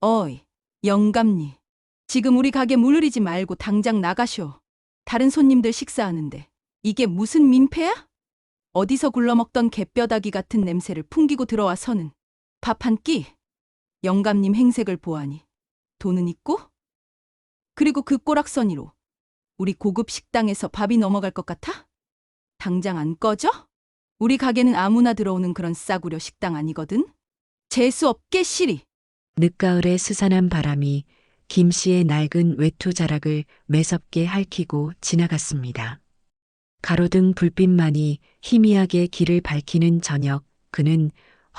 어이, 영감님. 지금 우리 가게 물 흐리지 말고 당장 나가쇼. 다른 손님들 식사하는데 이게 무슨 민폐야? 어디서 굴러먹던 개뼈다귀 같은 냄새를 풍기고 들어와서는 밥 한 끼? 영감님 행색을 보아니 돈은 있고? 그리고 그 꼬락서니로 우리 고급 식당에서 밥이 넘어갈 것 같아? 당장 안 꺼져? 우리 가게는 아무나 들어오는 그런 싸구려 식당 아니거든? 재수 없게 시리. 늦가을의 스산한 바람이 김 씨의 낡은 외투 자락을 매섭게 핥히고 지나갔습니다. 가로등 불빛만이 희미하게 길을 밝히는 저녁, 그는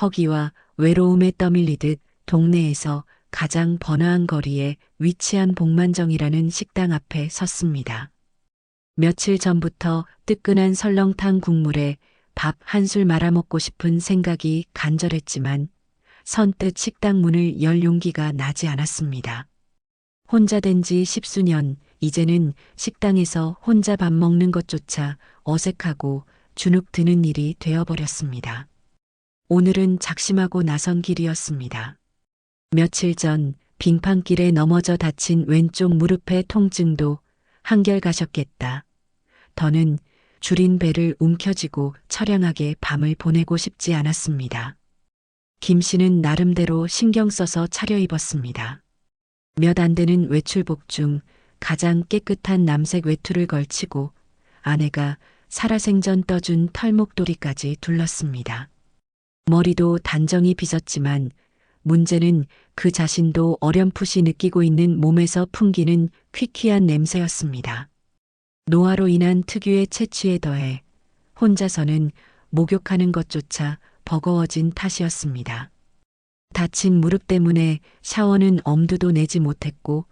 허기와 외로움에 떠밀리듯 동네에서 가장 번화한 거리에 위치한 복만정이라는 식당 앞에 섰습니다. 며칠 전부터 뜨끈한 설렁탕 국물에 밥 한 술 말아먹고 싶은 생각이 간절했지만 선뜻 식당 문을 열 용기가 나지 않았습니다. 혼자 된 지 십수년, 이제는 식당에서 혼자 밥 먹는 것조차 어색하고 주눅 드는 일이 되어버렸습니다. 오늘은 작심하고 나선 길이었습니다. 며칠 전 빙판길에 넘어져 다친 왼쪽 무릎의 통증도 한결가셨겠다. 더는 줄인 배를 움켜쥐고 처량하게 밤을 보내고 싶지 않았습니다. 김 씨는 나름대로 신경 써서 차려입었습니다. 몇 안 되는 외출복 중 가장 깨끗한 남색 외투를 걸치고 아내가 살아생전 떠준 털목도리까지 둘렀습니다. 머리도 단정히 빗었지만 문제는 그 자신도 어렴풋이 느끼고 있는 몸에서 풍기는 퀴퀴한 냄새였습니다. 노화로 인한 특유의 체취에 더해 혼자서는 목욕하는 것조차 버거워진 탓이었습니다. 다친 무릎 때문에 샤워는 엄두도 내지 못했고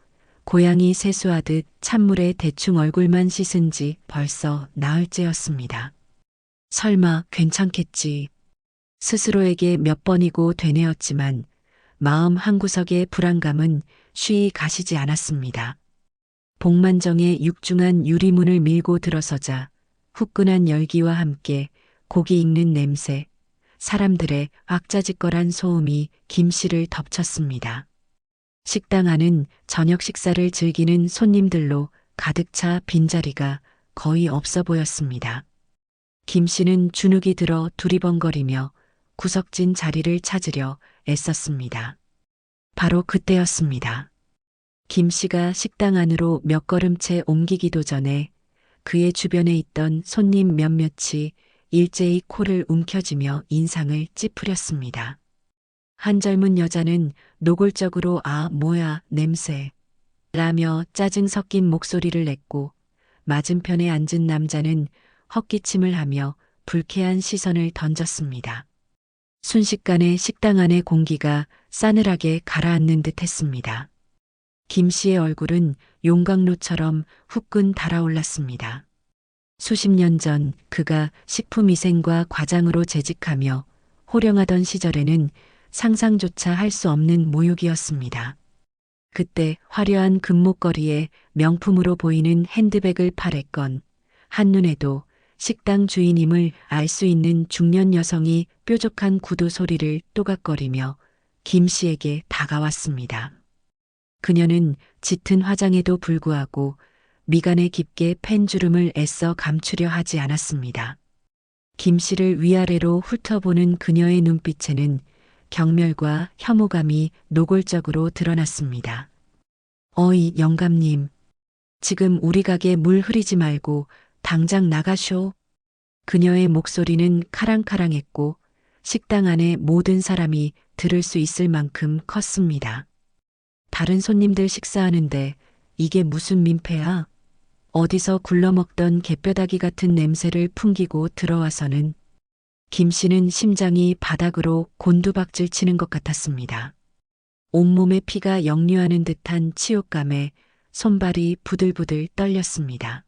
고양이 세수하듯 찬물에 대충 얼굴만 씻은 지 벌써 나흘째였습니다. 설마 괜찮겠지. 스스로에게 몇 번이고 되뇌었지만 마음 한구석의 불안감은 쉬이 가시지 않았습니다. 복만정의 육중한 유리문을 밀고 들어서자 후끈한 열기와 함께 고기 익는 냄새, 사람들의 왁자지껄한 소음이 김 씨를 덮쳤습니다. 식당 안은 저녁 식사를 즐기는 손님들로 가득 차 빈자리가 거의 없어 보였습니다. 김 씨는 주눅이 들어 두리번거리며 구석진 자리를 찾으려 애썼습니다. 바로 그때였습니다. 김 씨가 식당 안으로 몇 걸음째 옮기기도 전에 그의 주변에 있던 손님 몇몇이 일제히 코를 움켜쥐며 인상을 찌푸렸습니다. 한 젊은 여자는 노골적으로 아 뭐야 냄새 라며 짜증 섞인 목소리를 냈고 맞은편에 앉은 남자는 헛기침을 하며 불쾌한 시선을 던졌습니다. 순식간에 식당 안의 공기가 싸늘하게 가라앉는 듯 했습니다. 김 씨의 얼굴은 용광로처럼 후끈 달아올랐습니다. 수십 년 전 그가 식품위생과 과장으로 재직하며 호령하던 시절에는 상상조차 할 수 없는 모욕이었습니다. 그때 화려한 금목걸이에 명품으로 보이는 핸드백을 팔았건 한눈에도 식당 주인임을 알 수 있는 중년 여성이 뾰족한 구두 소리를 또각거리며 김 씨에게 다가왔습니다. 그녀는 짙은 화장에도 불구하고 미간에 깊게 펜주름을 애써 감추려 하지 않았습니다. 김 씨를 위아래로 훑어보는 그녀의 눈빛에는 경멸과 혐오감이 노골적으로 드러났습니다. 어이 영감님, 지금 우리 가게 물 흐리지 말고 당장 나가쇼. 그녀의 목소리는 카랑카랑했고 식당 안의 모든 사람이 들을 수 있을 만큼 컸습니다. 다른 손님들 식사하는데 이게 무슨 민폐야? 어디서 굴러먹던 개뼈다귀 같은 냄새를 풍기고 들어와서는 김 씨는 심장이 바닥으로 곤두박질 치는 것 같았습니다. 온몸에 피가 역류하는 듯한 치욕감에 손발이 부들부들 떨렸습니다.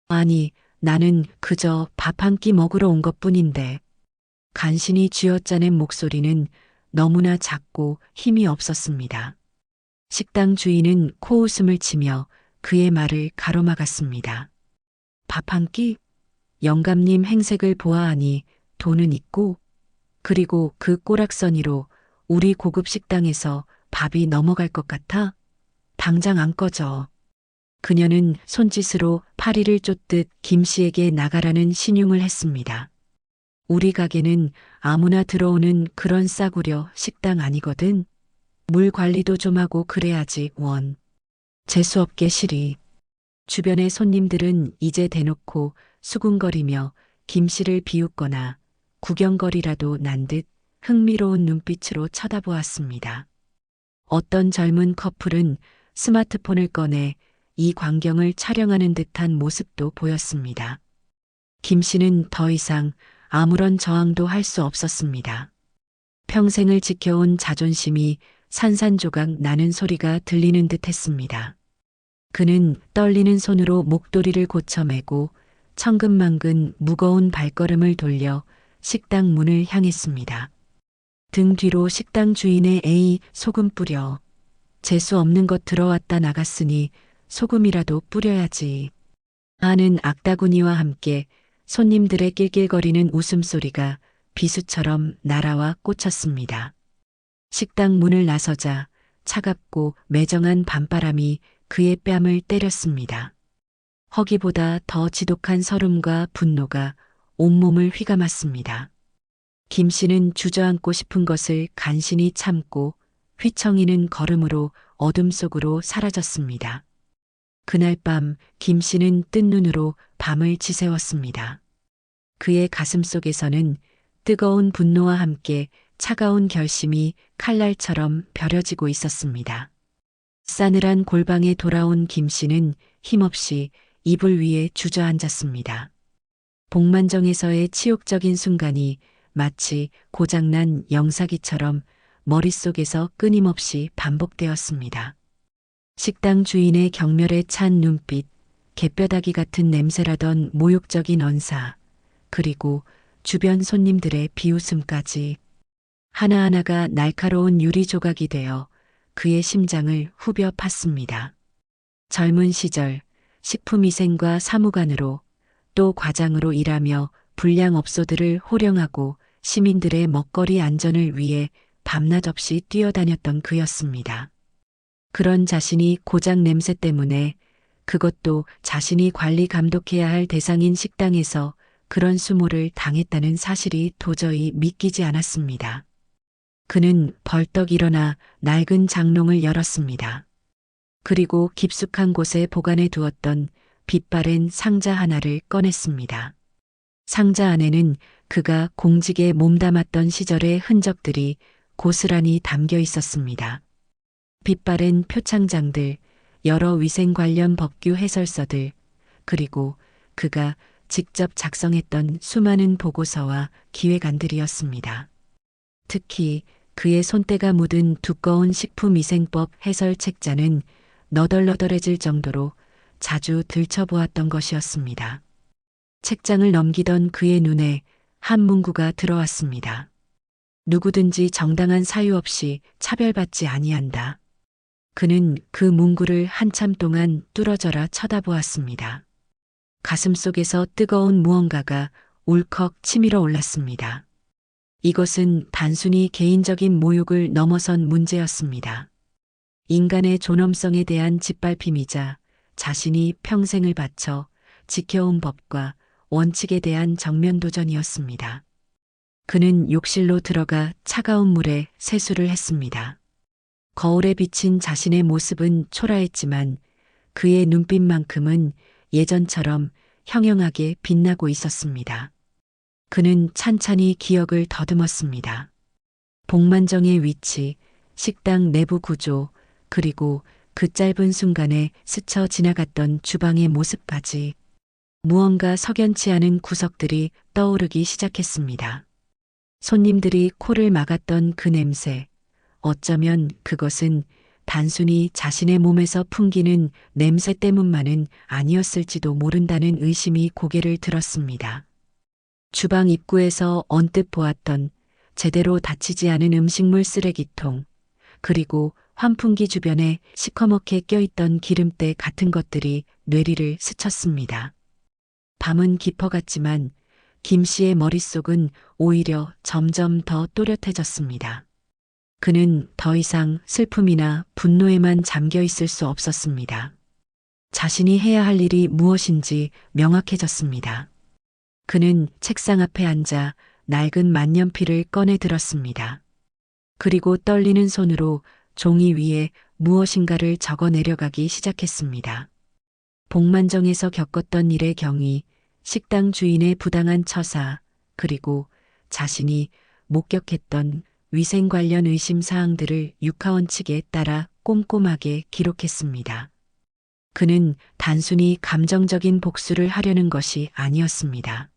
아니, 나는 그저 밥 한 끼 먹으러 온 것뿐인데. 간신히 쥐어짜낸 목소리는 너무나 작고 힘이 없었습니다. 식당 주인은 코웃음을 치며 그의 말을 가로막았습니다. 밥 한 끼? 영감님 행색을 보아하니 돈은 있고, 그리고 그 꼬락서니로 우리 고급 식당에서 밥이 넘어갈 것 같아? 당장 안 꺼져. 그녀는 손짓으로 파리를 쫓듯 김 씨에게 나가라는 신용을 했습니다. 우리 가게는 아무나 들어오는 그런 싸구려 식당 아니거든. 물 관리도 좀 하고 그래야지, 원. 재수없게 시리. 주변의 손님들은 이제 대놓고 수군거리며 김 씨를 비웃거나 구경거리라도 난 듯 흥미로운 눈빛으로 쳐다보았습니다. 어떤 젊은 커플은 스마트폰을 꺼내 이 광경을 촬영하는 듯한 모습도 보였습니다. 김 씨는 더 이상 아무런 저항도 할 수 없었습니다. 평생을 지켜온 자존심이 산산조각 나는 소리가 들리는 듯 했습니다. 그는 떨리는 손으로 목도리를 고쳐매고 천근만근 무거운 발걸음을 돌려 식당 문을 향했습니다. 등 뒤로 식당 주인의 에이 소금 뿌려. 재수 없는 것 들어왔다 나갔으니 소금이라도 뿌려야지. 하는 악다구니와 함께 손님들의 낄낄거리는 웃음소리가 비수처럼 날아와 꽂혔습니다. 식당 문을 나서자 차갑고 매정한 밤바람이 그의 뺨을 때렸습니다. 허기보다 더 지독한 설움과 분노가 온몸을 휘감았습니다. 김 씨는 주저앉고 싶은 것을 간신히 참고 휘청이는 걸음으로 어둠 속으로 사라졌습니다. 그날 밤 김 씨는 뜬 눈으로 밤을 지새웠습니다. 그의 가슴 속에서는 뜨거운 분노와 함께 차가운 결심이 칼날처럼 벼려지고 있었습니다. 싸늘한 골방에 돌아온 김 씨는 힘없이 이불 위에 주저앉았습니다. 복만정에서의 치욕적인 순간이 마치 고장난 영사기처럼 머릿속에서 끊임없이 반복되었습니다. 식당 주인의 경멸에 찬 눈빛, 개뼈다귀 같은 냄새라던 모욕적인 언사, 그리고 주변 손님들의 비웃음까지 하나하나가 날카로운 유리 조각이 되어 그의 심장을 후벼 팠습니다. 젊은 시절 식품위생과 사무관으로 또 과장으로 일하며 불량업소들을 호령하고 시민들의 먹거리 안전을 위해 밤낮 없이 뛰어다녔던 그였습니다. 그런 자신이 고장 냄새 때문에 그것도 자신이 관리 감독해야 할 대상인 식당에서 그런 수모를 당했다는 사실이 도저히 믿기지 않았습니다. 그는 벌떡 일어나 낡은 장롱을 열었습니다. 그리고 깊숙한 곳에 보관해 두었던 빛바랜 상자 하나를 꺼냈습니다. 상자 안에는 그가 공직에 몸담았던 시절의 흔적들이 고스란히 담겨 있었습니다. 빛바랜 표창장들, 여러 위생 관련 법규 해설서들, 그리고 그가 직접 작성했던 수많은 보고서와 기획안들이었습니다. 특히 그의 손때가 묻은 두꺼운 식품위생법 해설 책자는 너덜너덜해질 정도로 자주 들춰보았던 것이었습니다. 책장을 넘기던 그의 눈에 한 문구가 들어왔습니다. 누구든지 정당한 사유 없이 차별받지 아니한다. 그는 그 문구를 한참 동안 뚫어져라 쳐다보았습니다. 가슴 속에서 뜨거운 무언가가 울컥 치밀어 올랐습니다. 이것은 단순히 개인적인 모욕을 넘어선 문제였습니다. 인간의 존엄성에 대한 짓밟힘이자 자신이 평생을 바쳐 지켜온 법과 원칙에 대한 정면 도전이었습니다. 그는 욕실로 들어가 차가운 물에 세수를 했습니다. 거울에 비친 자신의 모습은 초라했지만 그의 눈빛만큼은 예전처럼 형형하게 빛나고 있었습니다. 그는 찬찬히 기억을 더듬었습니다. 복만정의 위치, 식당 내부 구조, 그리고 그 짧은 순간에 스쳐 지나갔던 주방의 모습까지 무언가 석연치 않은 구석들이 떠오르기 시작했습니다. 손님들이 코를 막았던 그 냄새, 어쩌면 그것은 단순히 자신의 몸에서 풍기는 냄새 때문만은 아니었을지도 모른다는 의심이 고개를 들었습니다. 주방 입구에서 언뜻 보았던 제대로 닫히지 않은 음식물 쓰레기통, 그리고 환풍기 주변에 시커멓게 껴있던 기름때 같은 것들이 뇌리를 스쳤습니다. 밤은 깊어갔지만 김 씨의 머릿속은 오히려 점점 더 또렷해졌습니다. 그는 더 이상 슬픔이나 분노에만 잠겨 있을 수 없었습니다. 자신이 해야 할 일이 무엇인지 명확해졌습니다. 그는 책상 앞에 앉아 낡은 만년필을 꺼내 들었습니다. 그리고 떨리는 손으로 종이 위에 무엇인가를 적어 내려가기 시작했습니다. 복만정에서 겪었던 일의 경위, 식당 주인의 부당한 처사, 그리고 자신이 목격했던 위생 관련 의심 사항들을 육하원칙에 따라 꼼꼼하게 기록했습니다. 그는 단순히 감정적인 복수를 하려는 것이 아니었습니다.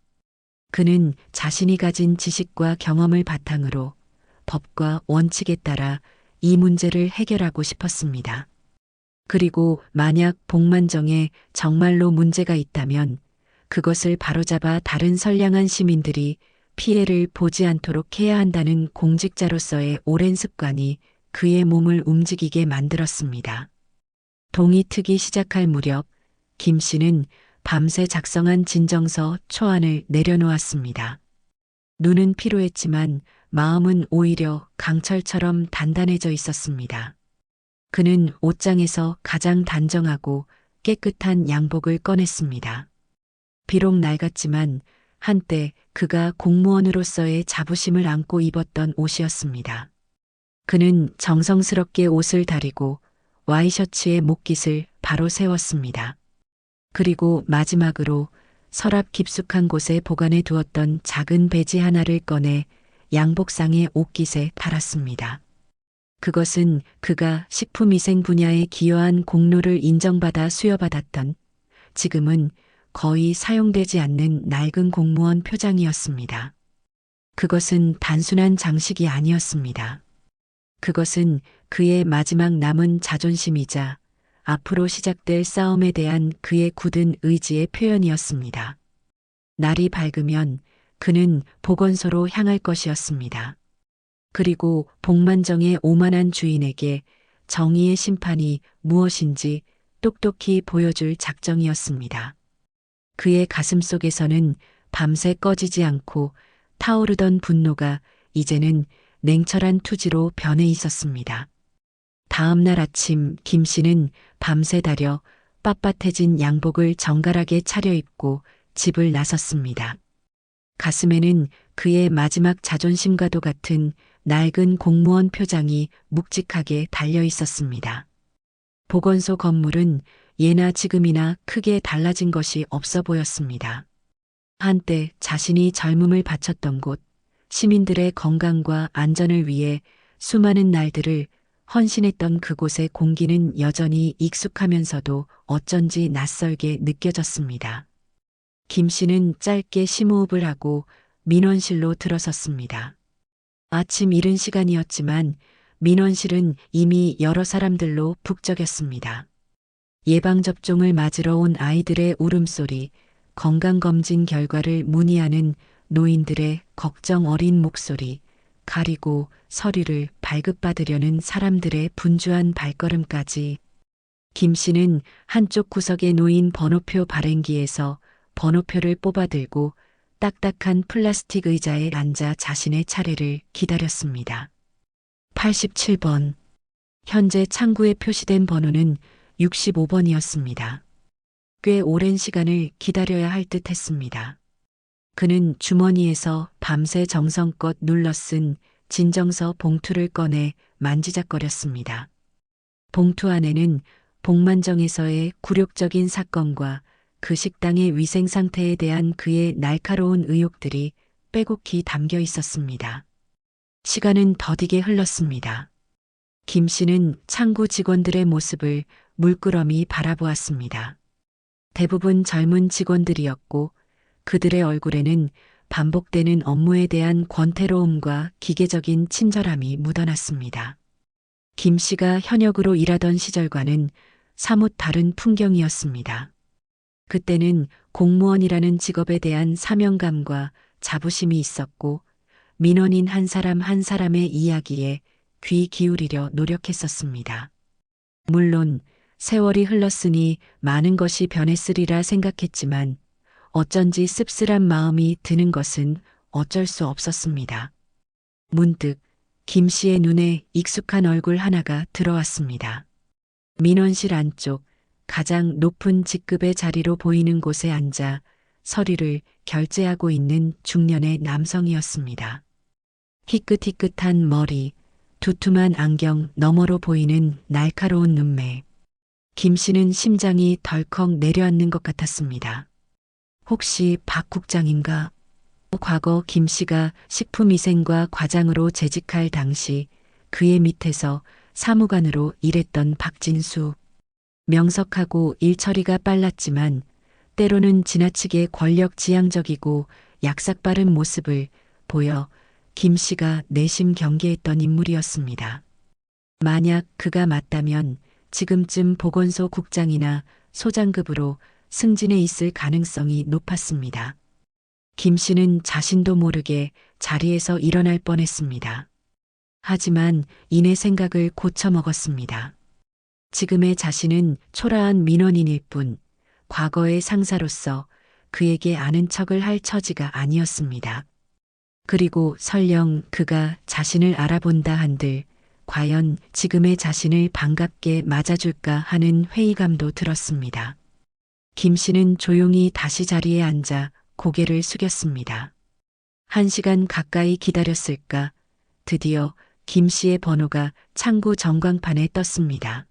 그는 자신이 가진 지식과 경험을 바탕으로 법과 원칙에 따라 이 문제를 해결하고 싶었습니다. 그리고 만약 복만정에 정말로 문제가 있다면 그것을 바로잡아 다른 선량한 시민들이 피해를 보지 않도록 해야 한다는 공직자로서의 오랜 습관이 그의 몸을 움직이게 만들었습니다. 동이 트기 시작할 무렵 김 씨는 밤새 작성한 진정서 초안을 내려놓았습니다. 눈은 피로했지만 마음은 오히려 강철처럼 단단해져 있었습니다. 그는 옷장에서 가장 단정하고 깨끗한 양복을 꺼냈습니다. 비록 낡았지만 한때 그가 공무원으로서의 자부심을 안고 입었던 옷이었습니다. 그는 정성스럽게 옷을 다리고 와이셔츠의 목깃을 바로 세웠습니다. 그리고 마지막으로 서랍 깊숙한 곳에 보관해 두었던 작은 배지 하나를 꺼내 양복상의 옷깃에 달았습니다. 그것은 그가 식품위생 분야에 기여한 공로를 인정받아 수여받았던 지금은 거의 사용되지 않는 낡은 공무원 표장이었습니다. 그것은 단순한 장식이 아니었습니다. 그것은 그의 마지막 남은 자존심이자 앞으로 시작될 싸움에 대한 그의 굳은 의지의 표현이었습니다. 날이 밝으면 그는 보건소로 향할 것이었습니다. 그리고 복만정의 오만한 주인에게 정의의 심판이 무엇인지 똑똑히 보여줄 작정이었습니다. 그의 가슴 속에서는 밤새 꺼지지 않고 타오르던 분노가 이제는 냉철한 투지로 변해 있었습니다. 다음 날 아침 김 씨는 밤새 달여 빳빳해진 양복을 정갈하게 차려입고 집을 나섰습니다. 가슴에는 그의 마지막 자존심과도 같은 낡은 공무원 표장이 묵직하게 달려 있었습니다. 보건소 건물은 예나 지금이나 크게 달라진 것이 없어 보였습니다. 한때 자신이 젊음을 바쳤던 곳, 시민들의 건강과 안전을 위해 수많은 날들을 헌신했던 그곳의 공기는 여전히 익숙하면서도 어쩐지 낯설게 느껴졌습니다. 김 씨는 짧게 심호흡을 하고 민원실로 들어섰습니다. 아침 이른 시간이었지만 민원실은 이미 여러 사람들로 북적였습니다. 예방접종을 맞으러 온 아이들의 울음소리, 건강검진 결과를 문의하는 노인들의 걱정 어린 목소리, 가리고 서류를 발급받으려는 사람들의 분주한 발걸음까지 김 씨는 한쪽 구석에 놓인 번호표 발행기에서 번호표를 뽑아들고 딱딱한 플라스틱 의자에 앉아 자신의 차례를 기다렸습니다. 87번. 현재 창구에 표시된 번호는 65번이었습니다. 꽤 오랜 시간을 기다려야 할 듯 했습니다. 그는 주머니에서 밤새 정성껏 눌러 쓴 진정서 봉투를 꺼내 만지작거렸습니다. 봉투 안에는 복만정에서의 굴욕적인 사건과 그 식당의 위생 상태에 대한 그의 날카로운 의혹들이 빼곡히 담겨 있었습니다. 시간은 더디게 흘렀습니다. 김 씨는 창구 직원들의 모습을 물끄러미 바라보았습니다. 대부분 젊은 직원들이었고 그들의 얼굴에는 반복되는 업무에 대한 권태로움과 기계적인 친절함이 묻어났습니다. 김 씨가 현역으로 일하던 시절과는 사뭇 다른 풍경이었습니다. 그때는 공무원이라는 직업에 대한 사명감과 자부심이 있었고 민원인 한 사람 한 사람의 이야기에 귀 기울이려 노력했었습니다. 물론 세월이 흘렀으니 많은 것이 변했으리라 생각했지만 어쩐지 씁쓸한 마음이 드는 것은 어쩔 수 없었습니다. 문득 김 씨의 눈에 익숙한 얼굴 하나가 들어왔습니다. 민원실 안쪽 가장 높은 직급의 자리로 보이는 곳에 앉아 서류를 결제하고 있는 중년의 남성이었습니다. 희끗희끗한 머리, 두툼한 안경 너머로 보이는 날카로운 눈매. 김 씨는 심장이 덜컥 내려앉는 것 같았습니다. 혹시 박 국장인가? 과거 김 씨가 식품위생과 과장으로 재직할 당시 그의 밑에서 사무관으로 일했던 박진수. 명석하고 일처리가 빨랐지만 때로는 지나치게 권력지향적이고 약삭빠른 모습을 보여 김 씨가 내심 경계했던 인물이었습니다. 만약 그가 맞다면 지금쯤 보건소 국장이나 소장급으로 승진해 있을 가능성이 높았습니다. 김 씨는 자신도 모르게 자리에서 일어날 뻔했습니다. 하지만 이내 생각을 고쳐먹었습니다. 지금의 자신은 초라한 민원인일 뿐 과거의 상사로서 그에게 아는 척을 할 처지가 아니었습니다. 그리고 설령 그가 자신을 알아본다 한들 과연 지금의 자신을 반갑게 맞아줄까 하는 회의감도 들었습니다. 김 씨는 조용히 다시 자리에 앉아 고개를 숙였습니다. 1시간 가까이 기다렸을까 드디어 김 씨의 번호가 창구 전광판에 떴습니다.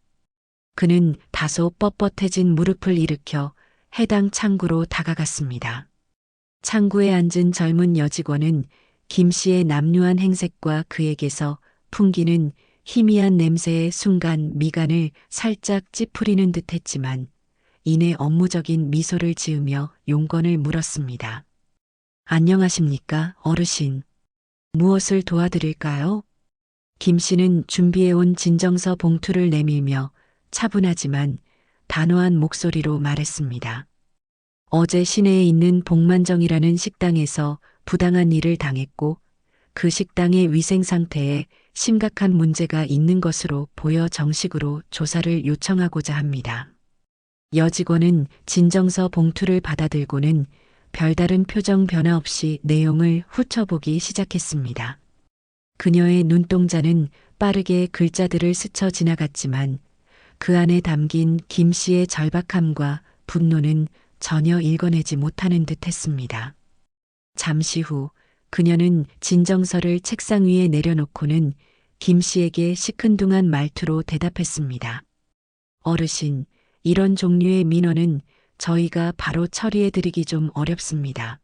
그는 다소 뻣뻣해진 무릎을 일으켜 해당 창구로 다가갔습니다. 창구에 앉은 젊은 여직원은 김 씨의 남루한 행색과 그에게서 풍기는 희미한 냄새의 순간 미간을 살짝 찌푸리는 듯 했지만 이내 업무적인 미소를 지으며 용건을 물었습니다. 안녕하십니까, 어르신. 무엇을 도와드릴까요? 김 씨는 준비해온 진정서 봉투를 내밀며 차분하지만 단호한 목소리로 말했습니다. 어제 시내에 있는 복만정이라는 식당에서 부당한 일을 당했고 그 식당의 위생 상태에 심각한 문제가 있는 것으로 보여 정식으로 조사를 요청하고자 합니다. 여직원은 진정서 봉투를 받아들고는 별다른 표정 변화 없이 내용을 훑어보기 시작했습니다. 그녀의 눈동자는 빠르게 글자들을 스쳐 지나갔지만 그 안에 담긴 김 씨의 절박함과 분노는 전혀 읽어내지 못하는 듯 했습니다. 잠시 후 그녀는 진정서를 책상 위에 내려놓고는 김 씨에게 시큰둥한 말투로 대답했습니다. 어르신, 이런 종류의 민원은 저희가 바로 처리해드리기 좀 어렵습니다.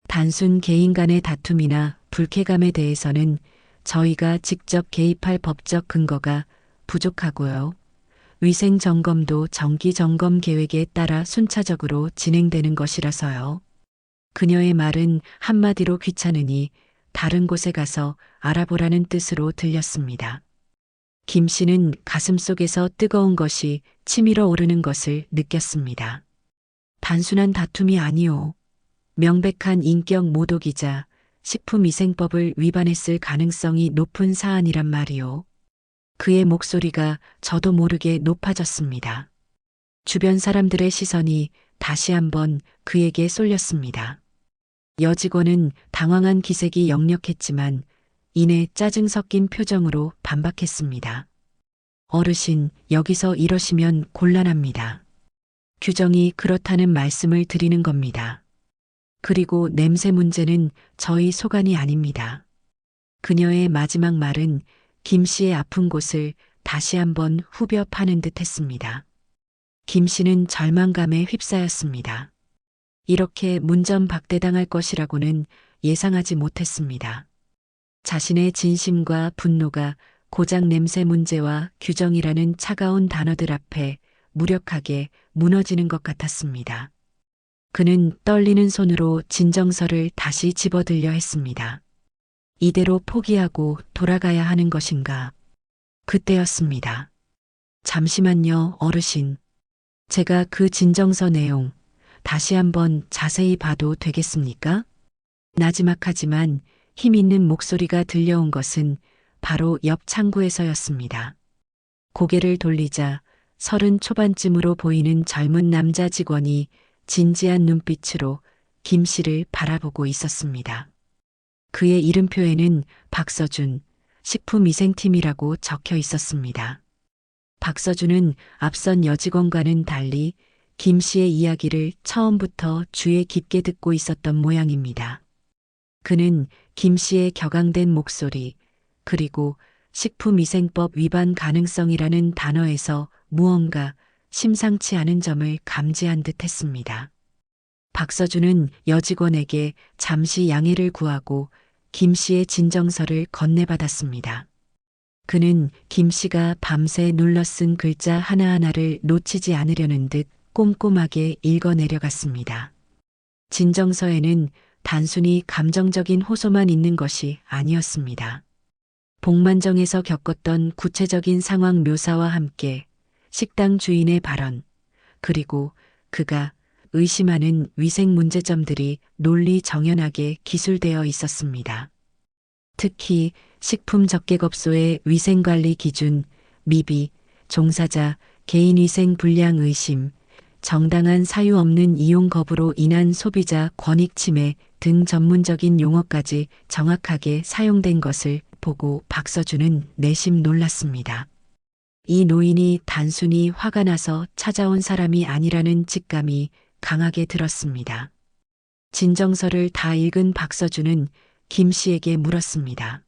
단순 개인 간의 다툼이나 불쾌감에 대해서는 저희가 직접 개입할 법적 근거가 부족하고요. 위생 점검도 정기 점검 계획에 따라 순차적으로 진행되는 것이라서요. 그녀의 말은 한마디로 귀찮으니 다른 곳에 가서 알아보라는 뜻으로 들렸습니다. 김 씨는 가슴속에서 뜨거운 것이 치밀어 오르는 것을 느꼈습니다. 단순한 다툼이 아니오. 명백한 인격 모독이자 식품위생법을 위반했을 가능성이 높은 사안이란 말이오. 그의 목소리가 저도 모르게 높아졌습니다. 주변 사람들의 시선이 다시 한번 그에게 쏠렸습니다. 여직원은 당황한 기색이 역력했지만 이내 짜증 섞인 표정으로 반박했습니다. 어르신, 여기서 이러시면 곤란합니다. 규정이 그렇다는 말씀을 드리는 겁니다. 그리고 냄새 문제는 저희 소관이 아닙니다. 그녀의 마지막 말은 김 씨의 아픈 곳을 다시 한번 후벼 파는 듯 했습니다. 김 씨는 절망감에 휩싸였습니다. 이렇게 문전박대당할 것이라고는 예상하지 못했습니다. 자신의 진심과 분노가 고작 냄새 문제와 규정이라는 차가운 단어들 앞에 무력하게 무너지는 것 같았습니다. 그는 떨리는 손으로 진정서를 다시 집어들려 했습니다. 이대로 포기하고 돌아가야 하는 것인가? 그때였습니다. 잠시만요, 어르신. 제가 그 진정서 내용 다시 한번 자세히 봐도 되겠습니까? 나지막하지만 힘 있는 목소리가 들려온 것은 바로 옆 창구에서였습니다. 고개를 돌리자 30 초반쯤으로 보이는 젊은 남자 직원이 진지한 눈빛으로 김 씨를 바라보고 있었습니다. 그의 이름표에는 박서준, 식품위생팀이라고 적혀 있었습니다. 박서준은 앞선 여직원과는 달리 김 씨의 이야기를 처음부터 주의 깊게 듣고 있었던 모양입니다. 그는 김 씨의 격앙된 목소리, 그리고 식품위생법 위반 가능성이라는 단어에서 무언가 심상치 않은 점을 감지한 듯 했습니다. 박서준은 여직원에게 잠시 양해를 구하고 김 씨의 진정서를 건네받았습니다. 그는 김 씨가 밤새 눌러 쓴 글자 하나하나를 놓치지 않으려는 듯 꼼꼼하게 읽어 내려갔습니다. 진정서에는 단순히 감정적인 호소만 있는 것이 아니었습니다. 복만정에서 겪었던 구체적인 상황 묘사와 함께 식당 주인의 발언, 그리고 그가 의심하는 위생 문제점들이 논리 정연하게 기술되어 있었습니다. 특히 식품적계급소의 위생관리 기준, 미비, 종사자, 개인위생 불량 의심, 정당한 사유 없는 이용 거부로 인한 소비자 권익 침해 등 전문적인 용어까지 정확하게 사용된 것을 보고 박서준은 내심 놀랐습니다. 이 노인이 단순히 화가 나서 찾아온 사람이 아니라는 직감이 강하게 들었습니다. 진정서를 다 읽은 박서준은 김 씨에게 물었습니다.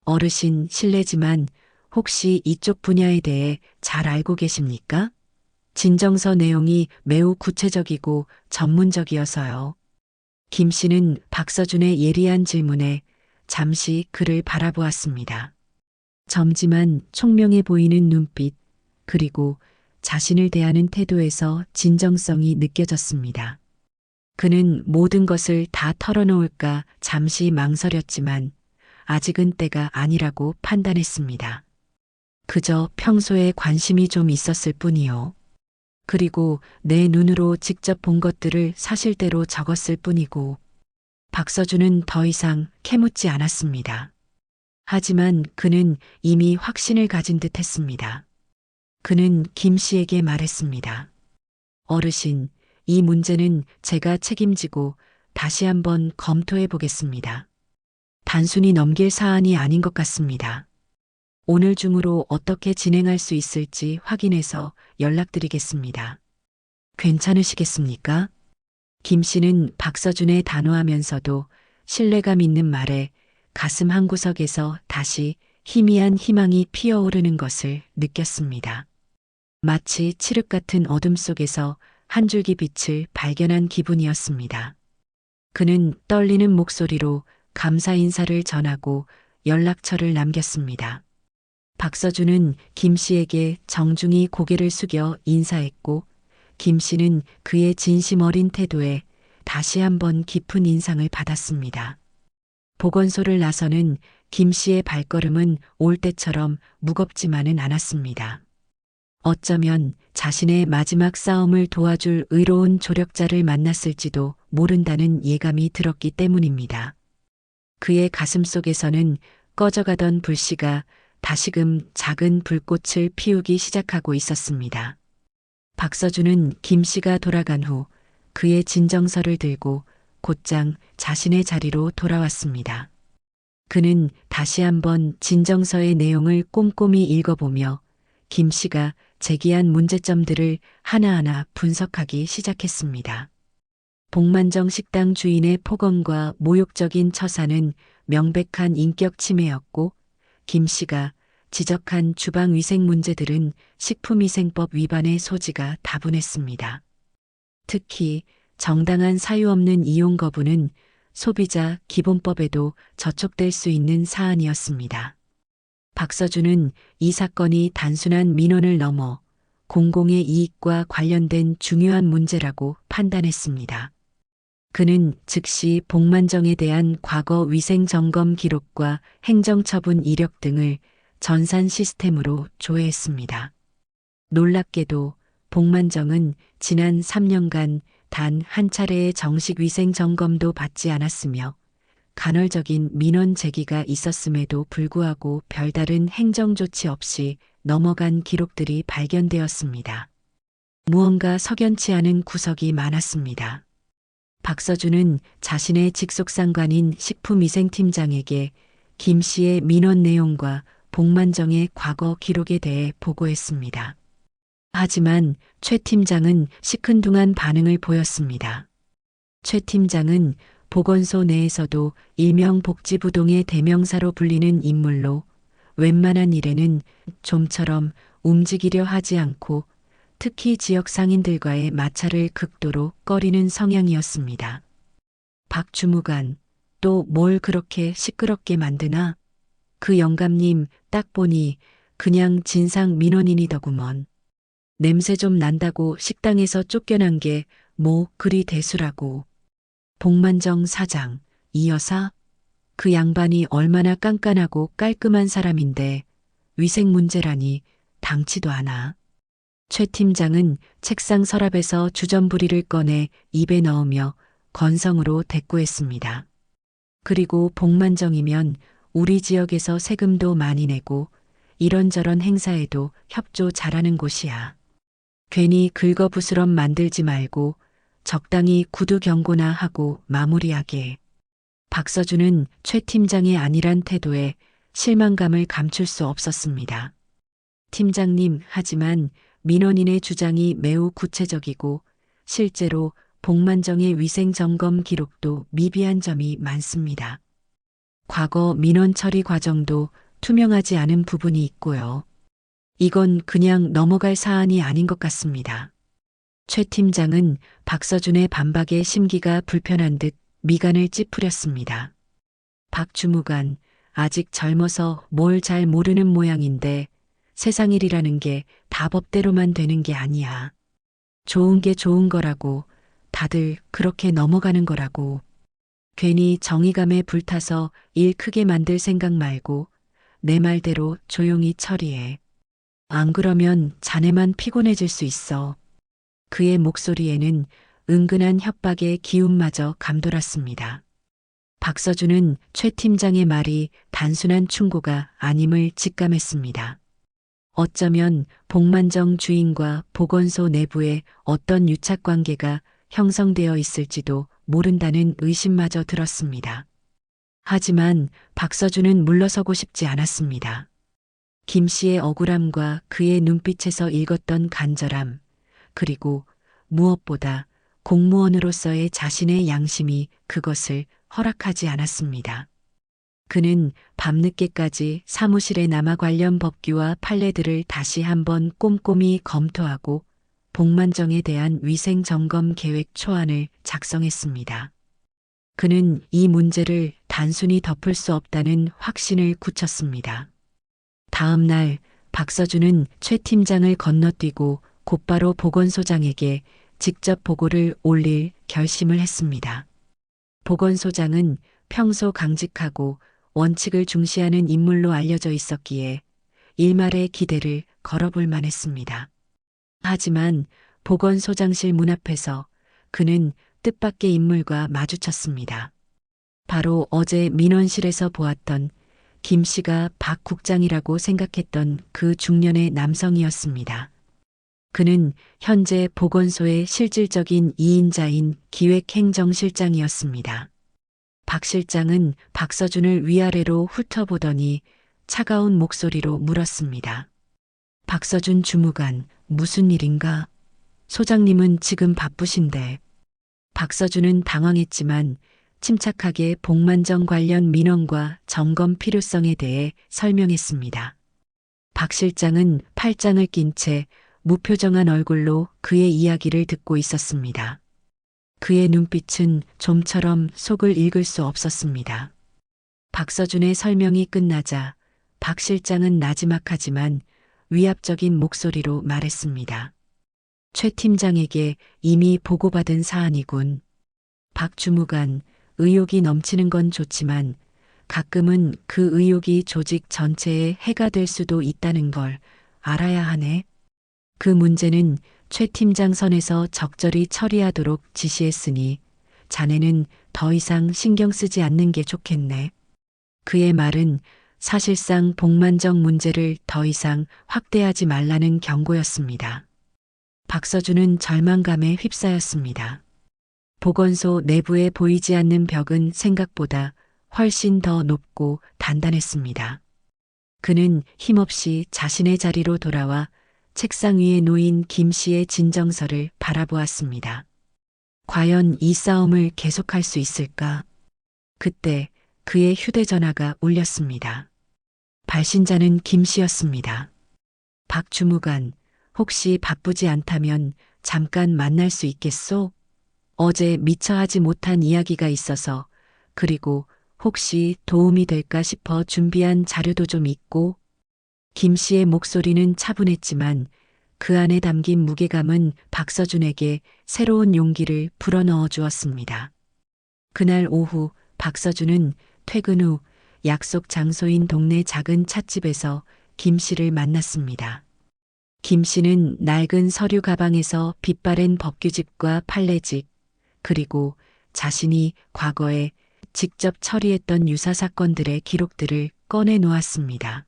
어르신 실례지만 혹시 이쪽 분야에 대해 잘 알고 계십니까? 진정서 내용이 매우 구체적이고 전문적이어서요. 김 씨는 박서준의 예리한 질문에 잠시 그를 바라보았습니다. 젊지만 총명해 보이는 눈빛, 그리고 자신을 대하는 태도에서 진정성이 느껴졌습니다. 그는 모든 것을 다 털어놓을까 잠시 망설였지만 아직은 때가 아니라고 판단했습니다. 그저 평소에 관심이 좀 있었을 뿐이요. 그리고 내 눈으로 직접 본 것들을 사실대로 적었을 뿐이고, 박서준은 더 이상 캐묻지 않았습니다. 하지만 그는 이미 확신을 가진 듯 했습니다. 그는 김 씨에게 말했습니다. 어르신, 이 문제는 제가 책임지고 다시 한번 검토해 보겠습니다. 단순히 넘길 사안이 아닌 것 같습니다. 오늘 중으로 어떻게 진행할 수 있을지 확인해서 연락드리겠습니다. 괜찮으시겠습니까? 김 씨는 박서준의 단호하면서도 신뢰감 있는 말에 가슴 한구석에서 다시 희미한 희망이 피어오르는 것을 느꼈습니다. 마치 칠흑 같은 어둠 속에서 한 줄기 빛을 발견한 기분이었습니다. 그는 떨리는 목소리로 감사 인사를 전하고 연락처를 남겼습니다. 박서준은 김 씨에게 정중히 고개를 숙여 인사했고, 김 씨는 그의 진심 어린 태도에 다시 한번 깊은 인상을 받았습니다. 보건소를 나서는 김 씨의 발걸음은 올 때처럼 무겁지만은 않았습니다. 어쩌면 자신의 마지막 싸움을 도와줄 의로운 조력자를 만났을지도 모른다는 예감이 들었기 때문입니다. 그의 가슴 속에서는 꺼져가던 불씨가 다시금 작은 불꽃을 피우기 시작하고 있었습니다. 박서준은 김 씨가 돌아간 후 그의 진정서를 들고 곧장 자신의 자리로 돌아왔습니다. 그는 다시 한번 진정서의 내용을 꼼꼼히 읽어보며 김 씨가 제기한 문제점들을 하나하나 분석하기 시작했습니다. 복만정 식당 주인의 폭언과 모욕적인 처사는 명백한 인격 침해였고, 김 씨가 지적한 주방 위생 문제들은 식품위생법 위반의 소지가 다분했습니다. 특히 정당한 사유 없는 이용 거부는 소비자 기본법에도 저촉될 수 있는 사안이었습니다. 박서준은 이 사건이 단순한 민원을 넘어 공공의 이익과 관련된 중요한 문제라고 판단했습니다. 그는 즉시 복만정에 대한 과거 위생 점검 기록과 행정처분 이력 등을 전산 시스템으로 조회했습니다. 놀랍게도 복만정은 지난 3년간 단 한 차례의 정식 위생 점검도 받지 않았으며, 간헐적인 민원 제기가 있었음에도 불구하고 별다른 행정 조치 없이 넘어간 기록들이 발견되었습니다. 무언가 석연치 않은 구석이 많았습니다. 박서준은 자신의 직속 상관인 식품위생팀장에게 김 씨의 민원 내용과 복만정의 과거 기록에 대해 보고했습니다. 하지만 최 팀장은 시큰둥한 반응을 보였습니다. 최 팀장은 보건소 내에서도 일명 복지부동의 대명사로 불리는 인물로 웬만한 일에는 좀처럼 움직이려 하지 않고 특히 지역 상인들과의 마찰을 극도로 꺼리는 성향이었습니다. 박 주무관, 또 뭘 그렇게 시끄럽게 만드나? 그 영감님 딱 보니 그냥 진상 민원인이더구먼. 냄새 좀 난다고 식당에서 쫓겨난 게 뭐 그리 대수라고. 복만정 사장, 이 여사? 그 양반이 얼마나 깐깐하고 깔끔한 사람인데 위생 문제라니 당치도 않아. 최 팀장은 책상 서랍에서 주전부리를 꺼내 입에 넣으며 건성으로 대꾸했습니다. 그리고 복만정이면 우리 지역에서 세금도 많이 내고 이런저런 행사에도 협조 잘하는 곳이야. 괜히 긁어부스럼 만들지 말고 적당히 구두 경고나 하고 마무리하게. 박서준은 최 팀장의 안일한 태도에 실망감을 감출 수 없었습니다. 팀장님, 하지만 민원인의 주장이 매우 구체적이고 실제로 복만정의 위생점검 기록도 미비한 점이 많습니다. 과거 민원 처리 과정도 투명하지 않은 부분이 있고요. 이건 그냥 넘어갈 사안이 아닌 것 같습니다. 최 팀장은 박서준의 반박에 심기가 불편한 듯 미간을 찌푸렸습니다. 박 주무관, 아직 젊어서 뭘 잘 모르는 모양인데 세상 일이라는 게 다 법대로만 되는 게 아니야. 좋은 게 좋은 거라고, 다들 그렇게 넘어가는 거라고. 괜히 정의감에 불타서 일 크게 만들 생각 말고 내 말대로 조용히 처리해. 안 그러면 자네만 피곤해질 수 있어. 그의 목소리에는 은근한 협박의 기운마저 감돌았습니다. 박서준은 최 팀장의 말이 단순한 충고가 아님을 직감했습니다. 어쩌면 복만정 주인과 보건소 내부에 어떤 유착관계가 형성되어 있을지도 모른다는 의심마저 들었습니다. 하지만 박서준은 물러서고 싶지 않았습니다. 김 씨의 억울함과 그의 눈빛에서 읽었던 간절함, 그리고 무엇보다 공무원으로서의 자신의 양심이 그것을 허락하지 않았습니다. 그는 밤늦게까지 사무실에 남아 관련 법규와 판례들을 다시 한번 꼼꼼히 검토하고 복만정에 대한 위생점검 계획 초안을 작성했습니다. 그는 이 문제를 단순히 덮을 수 없다는 확신을 굳혔습니다. 다음 날 박서준은 최 팀장을 건너뛰고 곧바로 보건소장에게 직접 보고를 올릴 결심을 했습니다. 보건소장은 평소 강직하고 원칙을 중시하는 인물로 알려져 있었기에 일말의 기대를 걸어볼 만했습니다. 하지만 보건소장실 문 앞에서 그는 뜻밖의 인물과 마주쳤습니다. 바로 어제 민원실에서 보았던 김 씨가 박 국장이라고 생각했던 그 중년의 남성이었습니다. 그는 현재 보건소의 실질적인 2인자인 기획행정실장이었습니다. 박 실장은 박서준을 위아래로 훑어보더니 차가운 목소리로 물었습니다. 박서준 주무관, 무슨 일인가? 소장님은 지금 바쁘신데. 박서준은 당황했지만 침착하게 복만정 관련 민원과 점검 필요성에 대해 설명했습니다. 박 실장은 팔짱을 낀 채 무표정한 얼굴로 그의 이야기를 듣고 있었습니다. 그의 눈빛은 좀처럼 속을 읽을 수 없었습니다. 박서준의 설명이 끝나자 박 실장은 나지막하지만 위압적인 목소리로 말했습니다. 최 팀장에게 이미 보고받은 사안이군. 박 주무관, 의욕이 넘치는 건 좋지만 가끔은 그 의욕이 조직 전체에 해가 될 수도 있다는 걸 알아야 하네. 그 문제는 최 팀장 선에서 적절히 처리하도록 지시했으니 자네는 더 이상 신경 쓰지 않는 게 좋겠네. 그의 말은 사실상 복만정 문제를 더 이상 확대하지 말라는 경고였습니다. 박서준은 절망감에 휩싸였습니다. 보건소 내부에 보이지 않는 벽은 생각보다 훨씬 더 높고 단단했습니다. 그는 힘없이 자신의 자리로 돌아와 책상 위에 놓인 김 씨의 진정서를 바라보았습니다. 과연 이 싸움을 계속할 수 있을까? 그때 그의 휴대전화가 울렸습니다. 발신자는 김 씨였습니다. 박 주무관, 혹시 바쁘지 않다면 잠깐 만날 수 있겠소? 어제 미처 하지 못한 이야기가 있어서, 그리고 혹시 도움이 될까 싶어 준비한 자료도 좀 있고. 김 씨의 목소리는 차분했지만 그 안에 담긴 무게감은 박서준에게 새로운 용기를 불어넣어 주었습니다. 그날 오후 박서준은 퇴근 후 약속 장소인 동네 작은 찻집에서 김 씨를 만났습니다. 김 씨는 낡은 서류 가방에서 빛바랜 법규집과 판례집, 그리고 자신이 과거에 직접 처리했던 유사 사건들의 기록들을 꺼내 놓았습니다.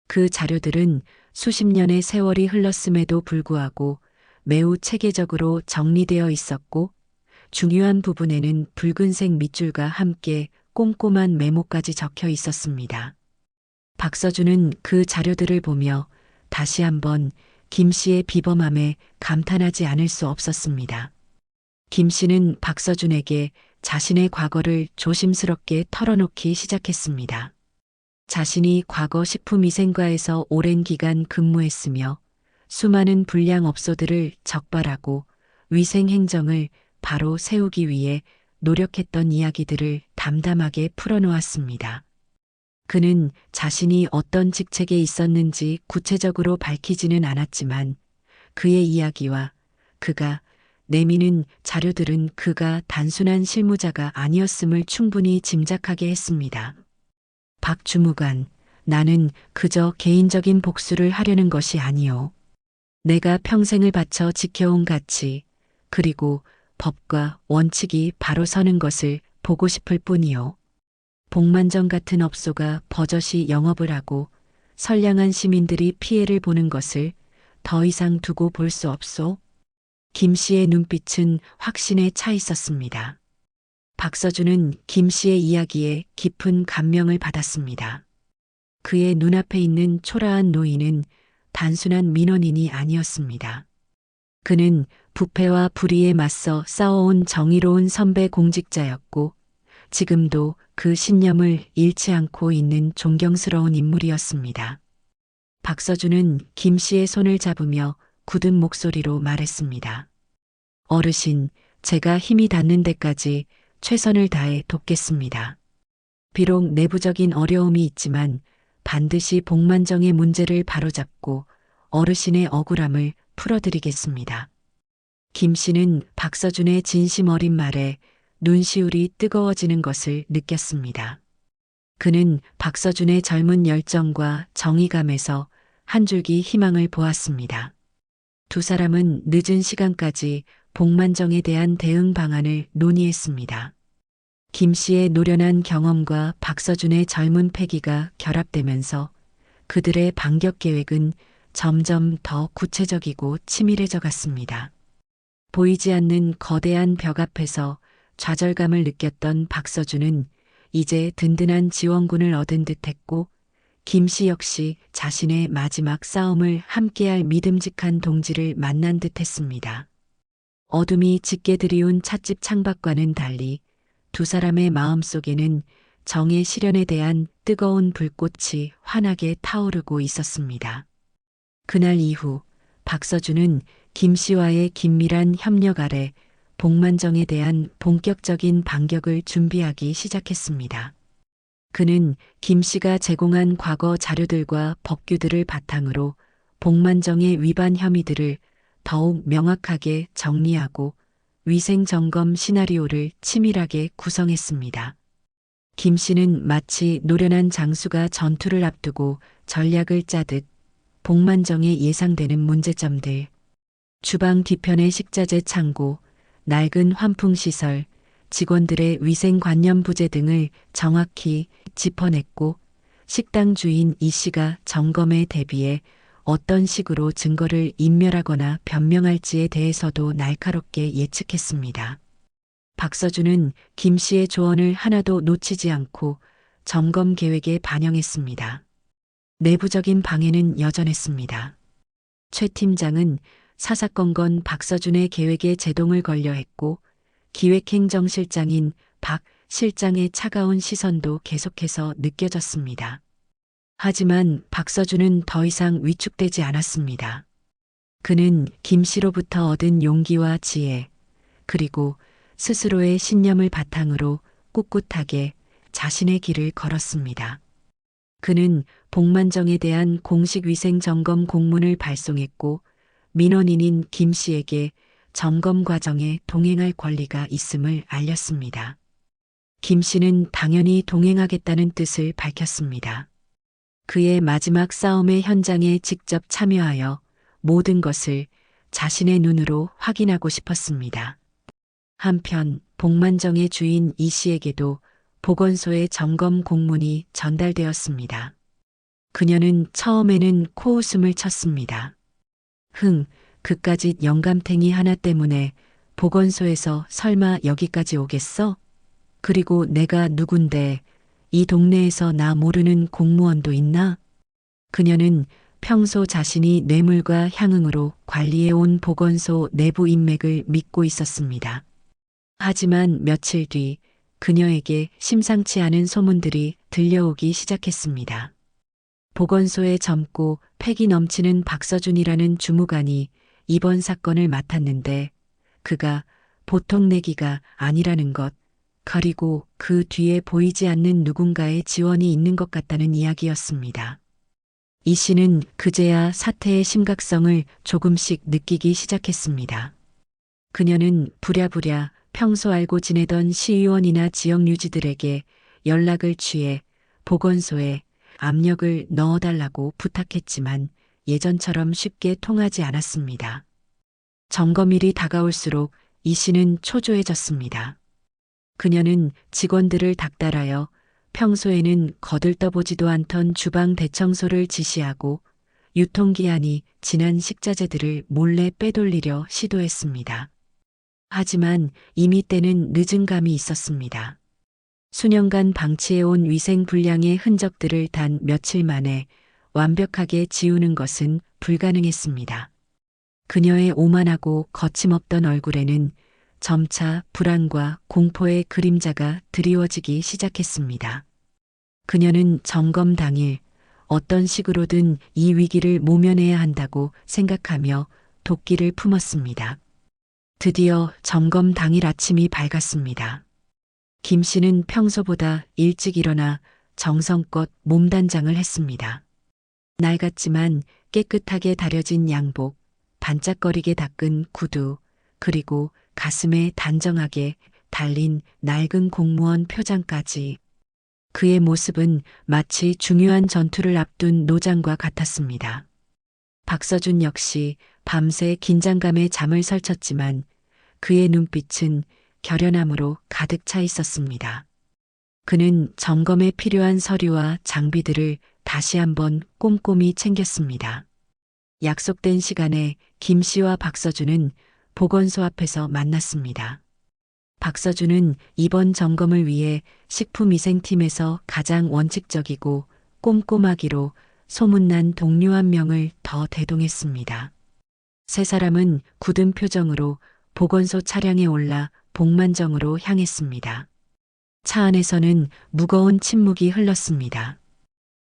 그 자료들은 수십 년의 세월이 흘렀음에도 불구하고 매우 체계적으로 정리되어 있었고, 중요한 부분에는 붉은색 밑줄과 함께 꼼꼼한 메모까지 적혀 있었습니다. 박서준은 그 자료들을 보며 다시 한번 김 씨의 비범함에 감탄하지 않을 수 없었습니다. 김 씨는 박서준에게 자신의 과거를 조심스럽게 털어놓기 시작했습니다. 자신이 과거 식품위생과에서 오랜 기간 근무했으며 수많은 불량업소들을 적발하고 위생행정을 바로 세우기 위해 노력했던 이야기들을 담담하게 풀어놓았습니다. 그는 자신이 어떤 직책에 있었는지 구체적으로 밝히지는 않았지만 그의 이야기와 그가 내미는 자료들은 그가 단순한 실무자가 아니었음을 충분히 짐작하게 했습니다. 박 주무관, 나는 그저 개인적인 복수를 하려는 것이 아니오. 내가 평생을 바쳐 지켜온 가치, 그리고 법과 원칙이 바로 서는 것을 보고 싶을 뿐이오. 복만정 같은 업소가 버젓이 영업을 하고 선량한 시민들이 피해를 보는 것을 더 이상 두고 볼 수 없소. 김 씨의 눈빛은 확신에 차 있었습니다. 박서준은 김 씨의 이야기에 깊은 감명을 받았습니다. 그의 눈앞에 있는 초라한 노인은 단순한 민원인이 아니었습니다. 그는 부패와 불의에 맞서 싸워온 정의로운 선배 공직자였고, 지금도 그 신념을 잃지 않고 있는 존경스러운 인물이었습니다. 박서준은 김 씨의 손을 잡으며 굳은 목소리로 말했습니다. 어르신, 제가 힘이 닿는 데까지 최선을 다해 돕겠습니다. 비록 내부적인 어려움이 있지만 반드시 복만정의 문제를 바로잡고 어르신의 억울함을 풀어드리겠습니다. 김 씨는 박서준의 진심 어린 말에 눈시울이 뜨거워지는 것을 느꼈습니다. 그는 박서준의 젊은 열정과 정의감에서 한 줄기 희망을 보았습니다. 두 사람은 늦은 시간까지 복만정에 대한 대응 방안을 논의했습니다. 김 씨의 노련한 경험과 박서준의 젊은 패기가 결합되면서 그들의 반격 계획은 점점 더 구체적이고 치밀해져 갔습니다. 보이지 않는 거대한 벽 앞에서 좌절감을 느꼈던 박서준은 이제 든든한 지원군을 얻은 듯했고, 김 씨 역시 자신의 마지막 싸움을 함께할 믿음직한 동지를 만난 듯했습니다. 어둠이 짙게 드리운 찻집 창밖과는 달리 두 사람의 마음속에는 정의 실현에 대한 뜨거운 불꽃이 환하게 타오르고 있었습니다. 그날 이후 박서준은 김 씨와의 긴밀한 협력 아래 복만정에 대한 본격적인 반격을 준비하기 시작했습니다. 그는 김 씨가 제공한 과거 자료들과 법규들을 바탕으로 복만정의 위반 혐의들을 더욱 명확하게 정리하고 위생 점검 시나리오를 치밀하게 구성했습니다. 김 씨는 마치 노련한 장수가 전투를 앞두고 전략을 짜듯 복만정에 예상되는 문제점들, 주방 뒤편의 식자재 창고, 낡은 환풍시설, 직원들의 위생관념 부재 등을 정확히 짚어냈고, 식당 주인 이 씨가 점검에 대비해 어떤 식으로 증거를 인멸하거나 변명할지에 대해서도 날카롭게 예측했습니다. 박서준은 김 씨의 조언을 하나도 놓치지 않고 점검 계획에 반영했습니다. 내부적인 방해는 여전했습니다. 최 팀장은 사사건건 박서준의 계획에 제동을 걸려 했고 기획행정실장인 박 실장의 차가운 시선도 계속해서 느껴졌습니다. 하지만 박서준은 더 이상 위축되지 않았습니다. 그는 김 씨로부터 얻은 용기와 지혜, 그리고 스스로의 신념을 바탕으로 꿋꿋하게 자신의 길을 걸었습니다. 그는 복만정에 대한 공식 위생 점검 공문을 발송했고 민원인인 김 씨에게 점검 과정에 동행할 권리가 있음을 알렸습니다. 김 씨는 당연히 동행하겠다는 뜻을 밝혔습니다. 그의 마지막 싸움의 현장에 직접 참여하여 모든 것을 자신의 눈으로 확인하고 싶었습니다. 한편 복만정의 주인 이 씨에게도 보건소의 점검 공문이 전달되었습니다. 그녀는 처음에는 코웃음을 쳤습니다. 그깟 영감탱이 하나 때문에 보건소에서 설마 여기까지 오겠어? 그리고 내가 누군데 이 동네에서 나 모르는 공무원도 있나? 그녀는 평소 자신이 뇌물과 향응으로 관리해온 보건소 내부 인맥을 믿고 있었습니다. 하지만 며칠 뒤 그녀에게 심상치 않은 소문들이 들려오기 시작했습니다. 보건소에 젊고 패기 넘치는 박서준이라는 주무관이 이번 사건을 맡았는데 그가 보통 내기가 아니라는 것, 그리고 그 뒤에 보이지 않는 누군가의 지원이 있는 것 같다는 이야기였습니다. 이 씨는 그제야 사태의 심각성을 조금씩 느끼기 시작했습니다. 그녀는 부랴부랴 평소 알고 지내던 시의원이나 지역 유지들에게 연락을 취해 보건소에 압력을 넣어달라고 부탁했지만 예전처럼 쉽게 통하지 않았습니다. 점검일이 다가올수록 이 씨는 초조해졌습니다. 그녀는 직원들을 닥달하여 평소에는 거들떠보지도 않던 주방 대청소를 지시하고 유통기한이 지난 식자재들을 몰래 빼돌리려 시도했습니다. 하지만 이미 때는 늦은 감이 있었습니다. 수년간 방치해온 위생 불량의 흔적들을 단 며칠 만에 완벽하게 지우는 것은 불가능했습니다. 그녀의 오만하고 거침없던 얼굴에는 점차 불안과 공포의 그림자가 드리워지기 시작했습니다. 그녀는 점검 당일 어떤 식으로든 이 위기를 모면해야 한다고 생각하며 도끼를 품었습니다. 드디어 점검 당일 아침이 밝았습니다. 김 씨는 평소보다 일찍 일어나 정성껏 몸단장을 했습니다. 낡았지만 깨끗하게 다려진 양복, 반짝거리게 닦은 구두, 그리고 가슴에 단정하게 달린 낡은 공무원 표장까지. 그의 모습은 마치 중요한 전투를 앞둔 노장과 같았습니다. 박서준 역시 밤새 긴장감에 잠을 설쳤지만 그의 눈빛은 결연함으로 가득 차 있었습니다. 그는 점검에 필요한 서류와 장비들을 다시 한번 꼼꼼히 챙겼습니다. 약속된 시간에 김 씨와 박서준은 보건소 앞에서 만났습니다. 박서준은 이번 점검을 위해 식품위생팀에서 가장 원칙적이고 꼼꼼하기로 소문난 동료 한 명을 더 대동했습니다. 세 사람은 굳은 표정으로 보건소 차량에 올라 복만정으로 향했습니다. 차 안에서는 무거운 침묵이 흘렀습니다.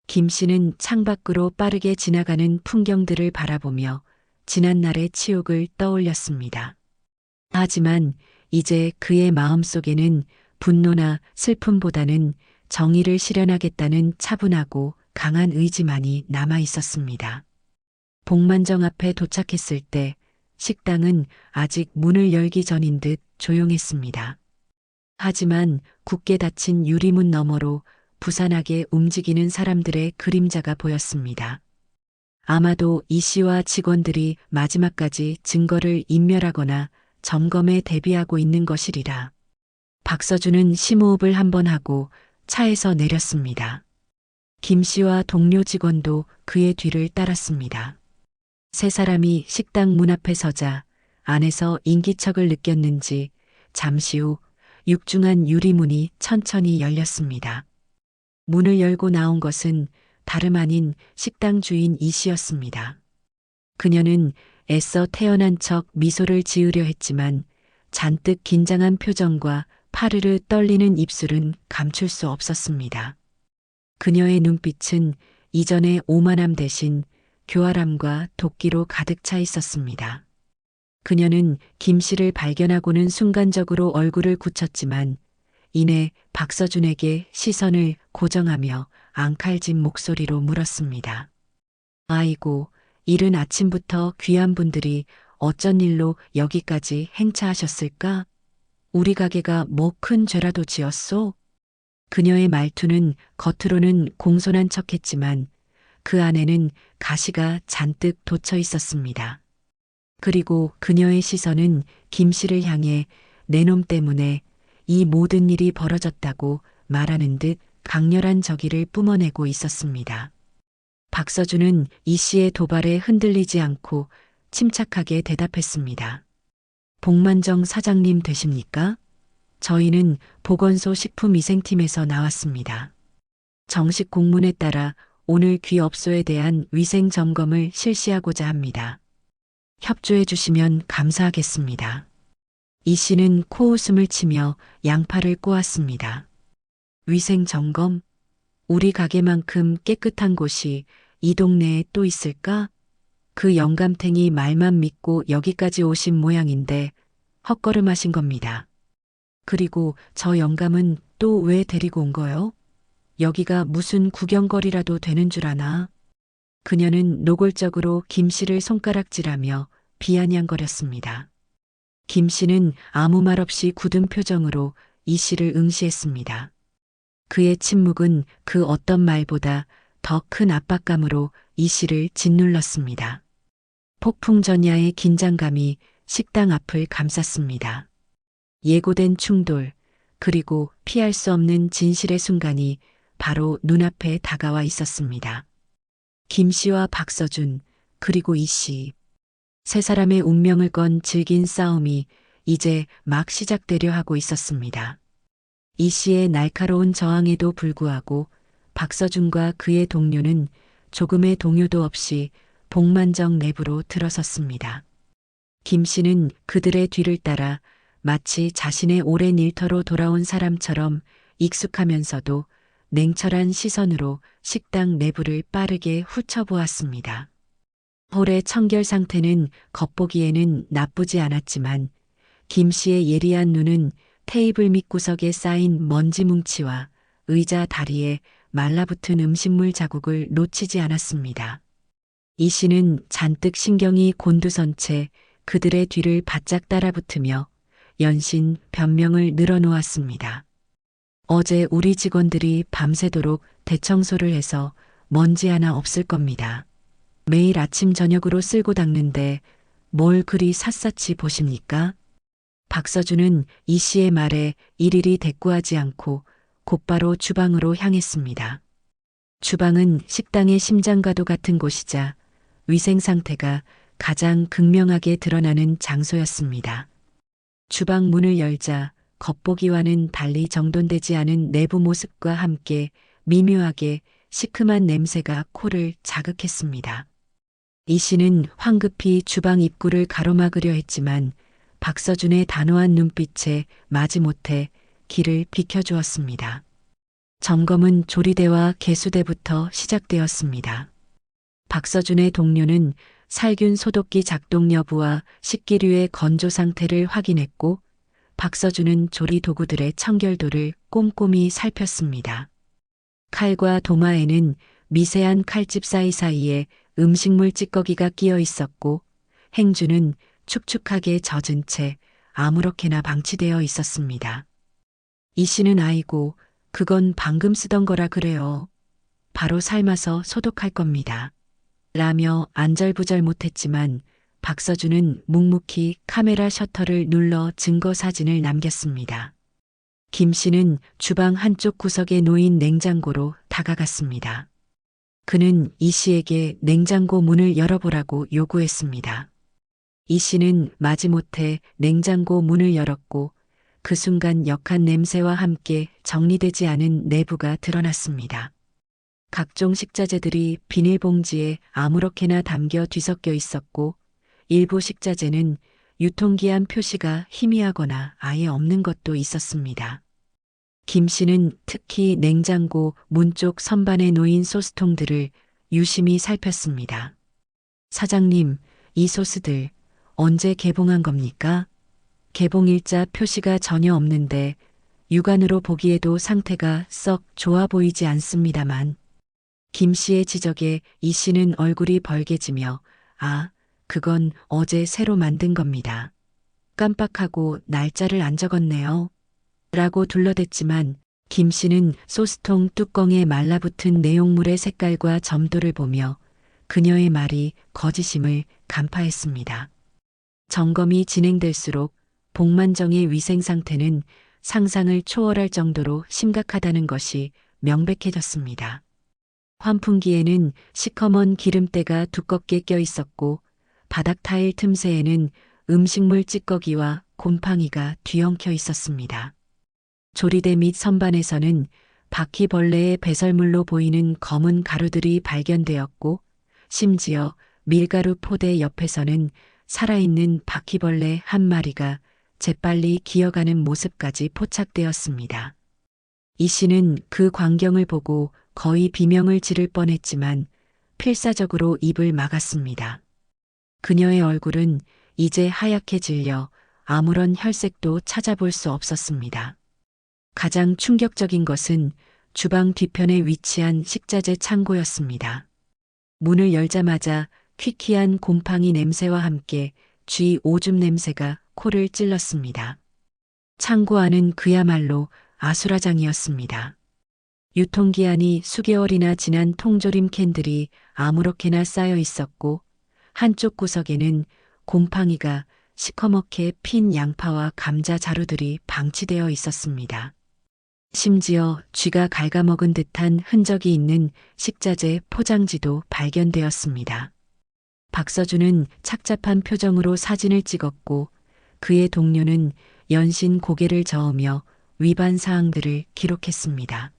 김 씨는 창밖으로 빠르게 지나가는 풍경들을 바라보며 지난날의 치욕을 떠올렸습니다. 하지만 이제 그의 마음속에는 분노나 슬픔보다는 정의를 실현하겠다는 차분하고 강한 의지만이 남아 있었습니다. 복만정 앞에 도착했을 때 식당은 아직 문을 열기 전인 듯 조용했습니다. 하지만 굳게 닫힌 유리문 너머로 부산하게 움직이는 사람들의 그림자가 보였습니다. 아마도 이 씨와 직원들이 마지막까지 증거를 인멸하거나 점검에 대비하고 있는 것이리라. 박서준은 심호흡을 한번 하고 차에서 내렸습니다. 김 씨와 동료 직원도 그의 뒤를 따랐습니다. 세 사람이 식당 문 앞에 서자 안에서 인기척을 느꼈는지 잠시 후 육중한 유리문이 천천히 열렸습니다. 문을 열고 나온 것은 다름 아닌 식당 주인 이 씨였습니다. 그녀는 애써 태어난 척 미소를 지으려 했지만 잔뜩 긴장한 표정과 파르르 떨리는 입술은 감출 수 없었습니다. 그녀의 눈빛은 이전의 오만함 대신 교활함과 도끼로 가득 차 있었습니다. 그녀는 김 씨를 발견하고는 순간적으로 얼굴을 굳혔지만 이내 박서준에게 시선을 고정하며 앙칼진 목소리로 물었습니다. 아이고, 이른 아침부터 귀한 분들이 어쩐 일로 여기까지 행차하셨을까? 우리 가게가 뭐 큰 죄라도 지었소? 그녀의 말투는 겉으로는 공손한 척했지만 그 안에는 가시가 잔뜩 돋쳐 있었습니다. 그리고 그녀의 시선은 김 씨를 향해 내 놈 때문에 이 모든 일이 벌어졌다고 말하는 듯 강렬한 저기를 뿜어내고 있었습니다. 박서준은 이 씨의 도발에 흔들리지 않고 침착하게 대답했습니다. 복만정 사장님 되십니까? 저희는 보건소 식품위생팀에서 나왔습니다. 정식 공문에 따라 오늘 귀업소에 대한 위생 점검을 실시하고자 합니다. 협조해 주시면 감사하겠습니다. 이 씨는 코웃음을 치며 양팔을 꼬았습니다. 위생 점검? 우리 가게만큼 깨끗한 곳이 이 동네에 또 있을까? 그 영감탱이 말만 믿고 여기까지 오신 모양인데 헛걸음하신 겁니다. 그리고 저 영감은 또 왜 데리고 온 거요? 여기가 무슨 구경거리라도 되는 줄 아나? 그녀는 노골적으로 김 씨를 손가락질하며 비아냥거렸습니다. 김 씨는 아무 말 없이 굳은 표정으로 이 씨를 응시했습니다. 그의 침묵은 그 어떤 말보다 더 큰 압박감으로 이 씨를 짓눌렀습니다. 폭풍전야의 긴장감이 식당 앞을 감쌌습니다. 예고된 충돌, 그리고 피할 수 없는 진실의 순간이 바로 눈앞에 다가와 있었습니다. 김 씨와 박서준, 그리고 이 씨. 세 사람의 운명을 건 질긴 싸움이 이제 막 시작되려 하고 있었습니다. 이 씨의 날카로운 저항에도 불구하고 박서준과 그의 동료는 조금의 동요도 없이 복만정 내부로 들어섰습니다. 김 씨는 그들의 뒤를 따라 마치 자신의 오랜 일터로 돌아온 사람처럼 익숙하면서도 냉철한 시선으로 식당 내부를 빠르게 훑어보았습니다. 홀의 청결 상태는 겉보기에는 나쁘지 않았지만 김 씨의 예리한 눈은 테이블 밑구석에 쌓인 먼지 뭉치와 의자 다리에 말라붙은 음식물 자국을 놓치지 않았습니다. 이 씨는 잔뜩 신경이 곤두선 채 그들의 뒤를 바짝 따라붙으며 연신 변명을 늘어놓았습니다. 어제 우리 직원들이 밤새도록 대청소를 해서 먼지 하나 없을 겁니다. 매일 아침 저녁으로 쓸고 닦는데 뭘 그리 샅샅이 보십니까? 박서준은 이 씨의 말에 일일이 대꾸하지 않고 곧바로 주방으로 향했습니다. 주방은 식당의 심장과도 같은 곳이자 위생 상태가 가장 극명하게 드러나는 장소였습니다. 주방 문을 열자 겉보기와는 달리 정돈되지 않은 내부 모습과 함께 미묘하게 시큼한 냄새가 코를 자극했습니다. 이 씨는 황급히 주방 입구를 가로막으려 했지만 박서준의 단호한 눈빛에 마지못해 길을 비켜주었습니다. 점검은 조리대와 개수대부터 시작되었습니다. 박서준의 동료는 살균 소독기 작동 여부와 식기류의 건조 상태를 확인했고 박서준은 조리 도구들의 청결도를 꼼꼼히 살폈습니다. 칼과 도마에는 미세한 칼집 사이사이에 음식물 찌꺼기가 끼어 있었고 행주는 축축하게 젖은 채 아무렇게나 방치되어 있었습니다. 이 씨는 아이고, 그건 방금 쓰던 거라 그래요. 바로 삶아서 소독할 겁니다. 라며 안절부절 못했지만 박서준은 묵묵히 카메라 셔터를 눌러 증거 사진을 남겼습니다. 김 씨는 주방 한쪽 구석에 놓인 냉장고로 다가갔습니다. 그는 이 씨에게 냉장고 문을 열어보라고 요구했습니다. 이 씨는 마지못해 냉장고 문을 열었고 그 순간 역한 냄새와 함께 정리되지 않은 내부가 드러났습니다. 각종 식자재들이 비닐봉지에 아무렇게나 담겨 뒤섞여 있었고, 일부 식자재는 유통기한 표시가 희미하거나 아예 없는 것도 있었습니다. 김 씨는 특히 냉장고 문 쪽 선반에 놓인 소스통들을 유심히 살폈습니다. 사장님, 이 소스들 언제 개봉한 겁니까? 개봉일자 표시가 전혀 없는데 육안으로 보기에도 상태가 썩 좋아 보이지 않습니다만. 김 씨의 지적에 이 씨는 얼굴이 벌개지며 아, 그건 어제 새로 만든 겁니다. 깜빡하고 날짜를 안 적었네요. 라고 둘러댔지만 김 씨는 소스통 뚜껑에 말라붙은 내용물의 색깔과 점도를 보며 그녀의 말이 거짓임을 간파했습니다. 점검이 진행될수록 복만정의 위생 상태는 상상을 초월할 정도로 심각하다는 것이 명백해졌습니다. 환풍기에는 시커먼 기름때가 두껍게 껴 있었고 바닥 타일 틈새에는 음식물 찌꺼기와 곰팡이가 뒤엉켜 있었습니다. 조리대 및 선반에서는 바퀴벌레의 배설물로 보이는 검은 가루들이 발견되었고 심지어 밀가루 포대 옆에서는 살아있는 바퀴벌레 한 마리가 재빨리 기어가는 모습까지 포착되었습니다. 이 씨는 그 광경을 보고 거의 비명을 지를 뻔했지만 필사적으로 입을 막았습니다. 그녀의 얼굴은 이제 하얗게 질려 아무런 혈색도 찾아볼 수 없었습니다. 가장 충격적인 것은 주방 뒤편에 위치한 식자재 창고였습니다. 문을 열자마자 퀴퀴한 곰팡이 냄새와 함께 쥐 오줌 냄새가 코를 찔렀습니다. 창고 안은 그야말로 아수라장이었습니다. 유통기한이 수개월이나 지난 통조림 캔들이 아무렇게나 쌓여 있었고 한쪽 구석에는 곰팡이가 시커멓게 핀 양파와 감자 자루들이 방치되어 있었습니다. 심지어 쥐가 갉아먹은 듯한 흔적이 있는 식자재 포장지도 발견되었습니다. 박서준은 착잡한 표정으로 사진을 찍었고 그의 동료는 연신 고개를 저으며 위반 사항들을 기록했습니다.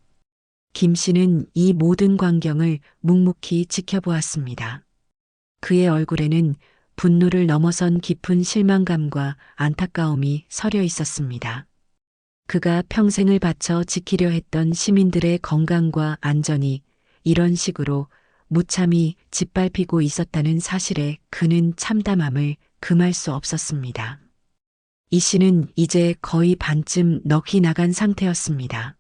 김 씨는 이 모든 광경을 묵묵히 지켜보았습니다. 그의 얼굴에는 분노를 넘어선 깊은 실망감과 안타까움이 서려 있었습니다. 그가 평생을 바쳐 지키려 했던 시민들의 건강과 안전이 이런 식으로 무참히 짓밟히고 있었다는 사실에 그는 참담함을 금할 수 없었습니다. 이 씨는 이제 거의 반쯤 넋이 나간 상태였습니다.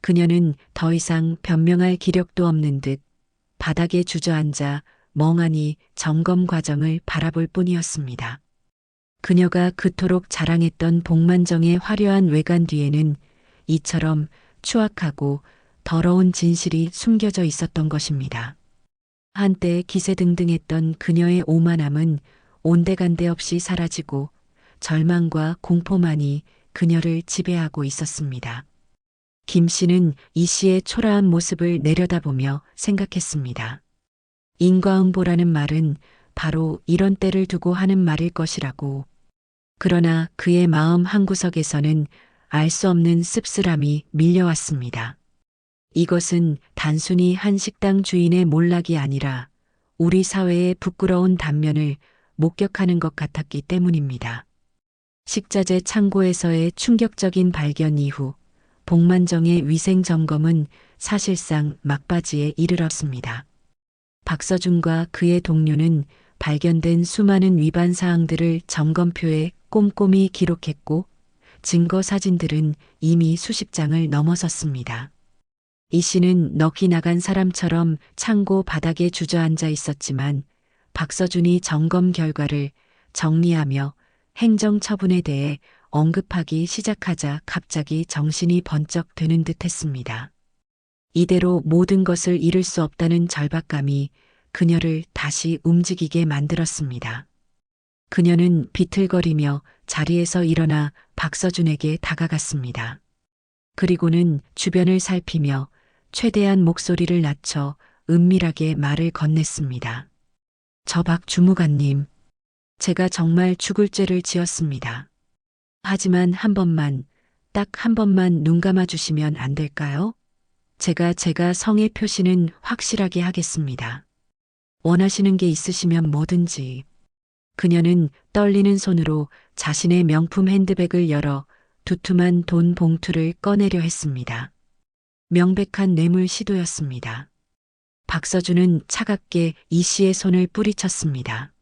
그녀는 더 이상 변명할 기력도 없는 듯 바닥에 주저앉아 멍하니 점검 과정을 바라볼 뿐이었습니다. 그녀가 그토록 자랑했던 복만정의 화려한 외관 뒤에는 이처럼 추악하고 더러운 진실이 숨겨져 있었던 것입니다. 한때 기세등등했던 그녀의 오만함은 온데간데 없이 사라지고 절망과 공포만이 그녀를 지배하고 있었습니다. 김 씨는 이 씨의 초라한 모습을 내려다보며 생각했습니다. 인과응보라는 말은 바로 이런 때를 두고 하는 말일 것이라고. 그러나 그의 마음 한구석에서는 알 수 없는 씁쓸함이 밀려왔습니다. 이것은 단순히 한 식당 주인의 몰락이 아니라 우리 사회의 부끄러운 단면을 목격하는 것 같았기 때문입니다. 식자재 창고에서의 충격적인 발견 이후 복만정의 위생 점검은 사실상 막바지에 이르렀습니다. 박서준과 그의 동료는 발견된 수많은 위반 사항들을 점검표에 꼼꼼히 기록했고 증거 사진들은 이미 수십 장을 넘어섰습니다. 이 씨는 넋이 나간 사람처럼 창고 바닥에 주저앉아 있었지만 박서준이 점검 결과를 정리하며 행정처분에 대해 언급하기 시작하자 갑자기 정신이 번쩍 드는 듯 했습니다. 이대로 모든 것을 잃을 수 없다는 절박감이 그녀를 다시 움직이게 만들었습니다. 그녀는 비틀거리며 자리에서 일어나 박서준에게 다가갔습니다. 그리고는 주변을 살피며 최대한 목소리를 낮춰 은밀하게 말을 건넸습니다. 저 박 주무관님, 제가 정말 죽을 죄를 지었습니다. 하지만 한 번만, 딱 한 번만 눈 감아 주시면 안 될까요? 제가 성의 표시는 확실하게 하겠습니다. 원하시는 게 있으시면 뭐든지. 그녀는 떨리는 손으로 자신의 명품 핸드백을 열어 두툼한 돈 봉투를 꺼내려 했습니다. 명백한 뇌물 시도였습니다. 박서준은 차갑게 이 씨의 손을 뿌리쳤습니다.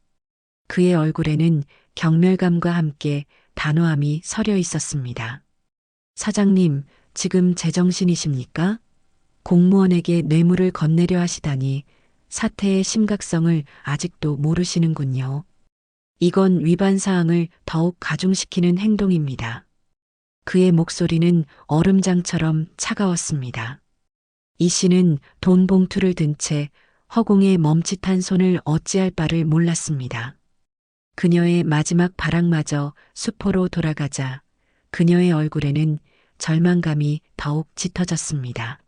그의 얼굴에는 경멸감과 함께 단호함이 서려 있었습니다. 사장님, 지금 제정신이십니까? 공무원에게 뇌물을 건네려 하시다니 사태의 심각성을 아직도 모르시는군요. 이건 위반 사항을 더욱 가중시키는 행동입니다. 그의 목소리는 얼음장처럼 차가웠습니다. 이 씨는 돈 봉투를 든 채 허공에 멈칫한 손을 어찌할 바를 몰랐습니다. 그녀의 마지막 발악마저 수포로 돌아가자 그녀의 얼굴에는 절망감이 더욱 짙어졌습니다.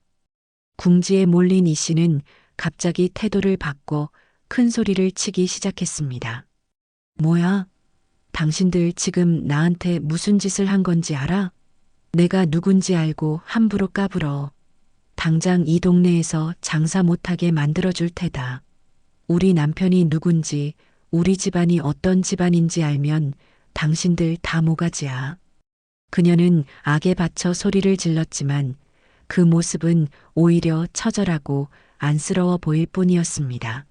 궁지에 몰린 이 씨는 갑자기 태도를 바꿔 큰 소리를 치기 시작했습니다. 뭐야? 당신들 지금 나한테 무슨 짓을 한 건지 알아? 내가 누군지 알고 함부로 까불어. 당장 이 동네에서 장사 못하게 만들어줄 테다. 우리 남편이 누군지, 우리 집안이 어떤 집안인지 알면 당신들 다 모가지야. 그녀는 악에 받쳐 소리를 질렀지만 그 모습은 오히려 처절하고 안쓰러워 보일 뿐이었습니다.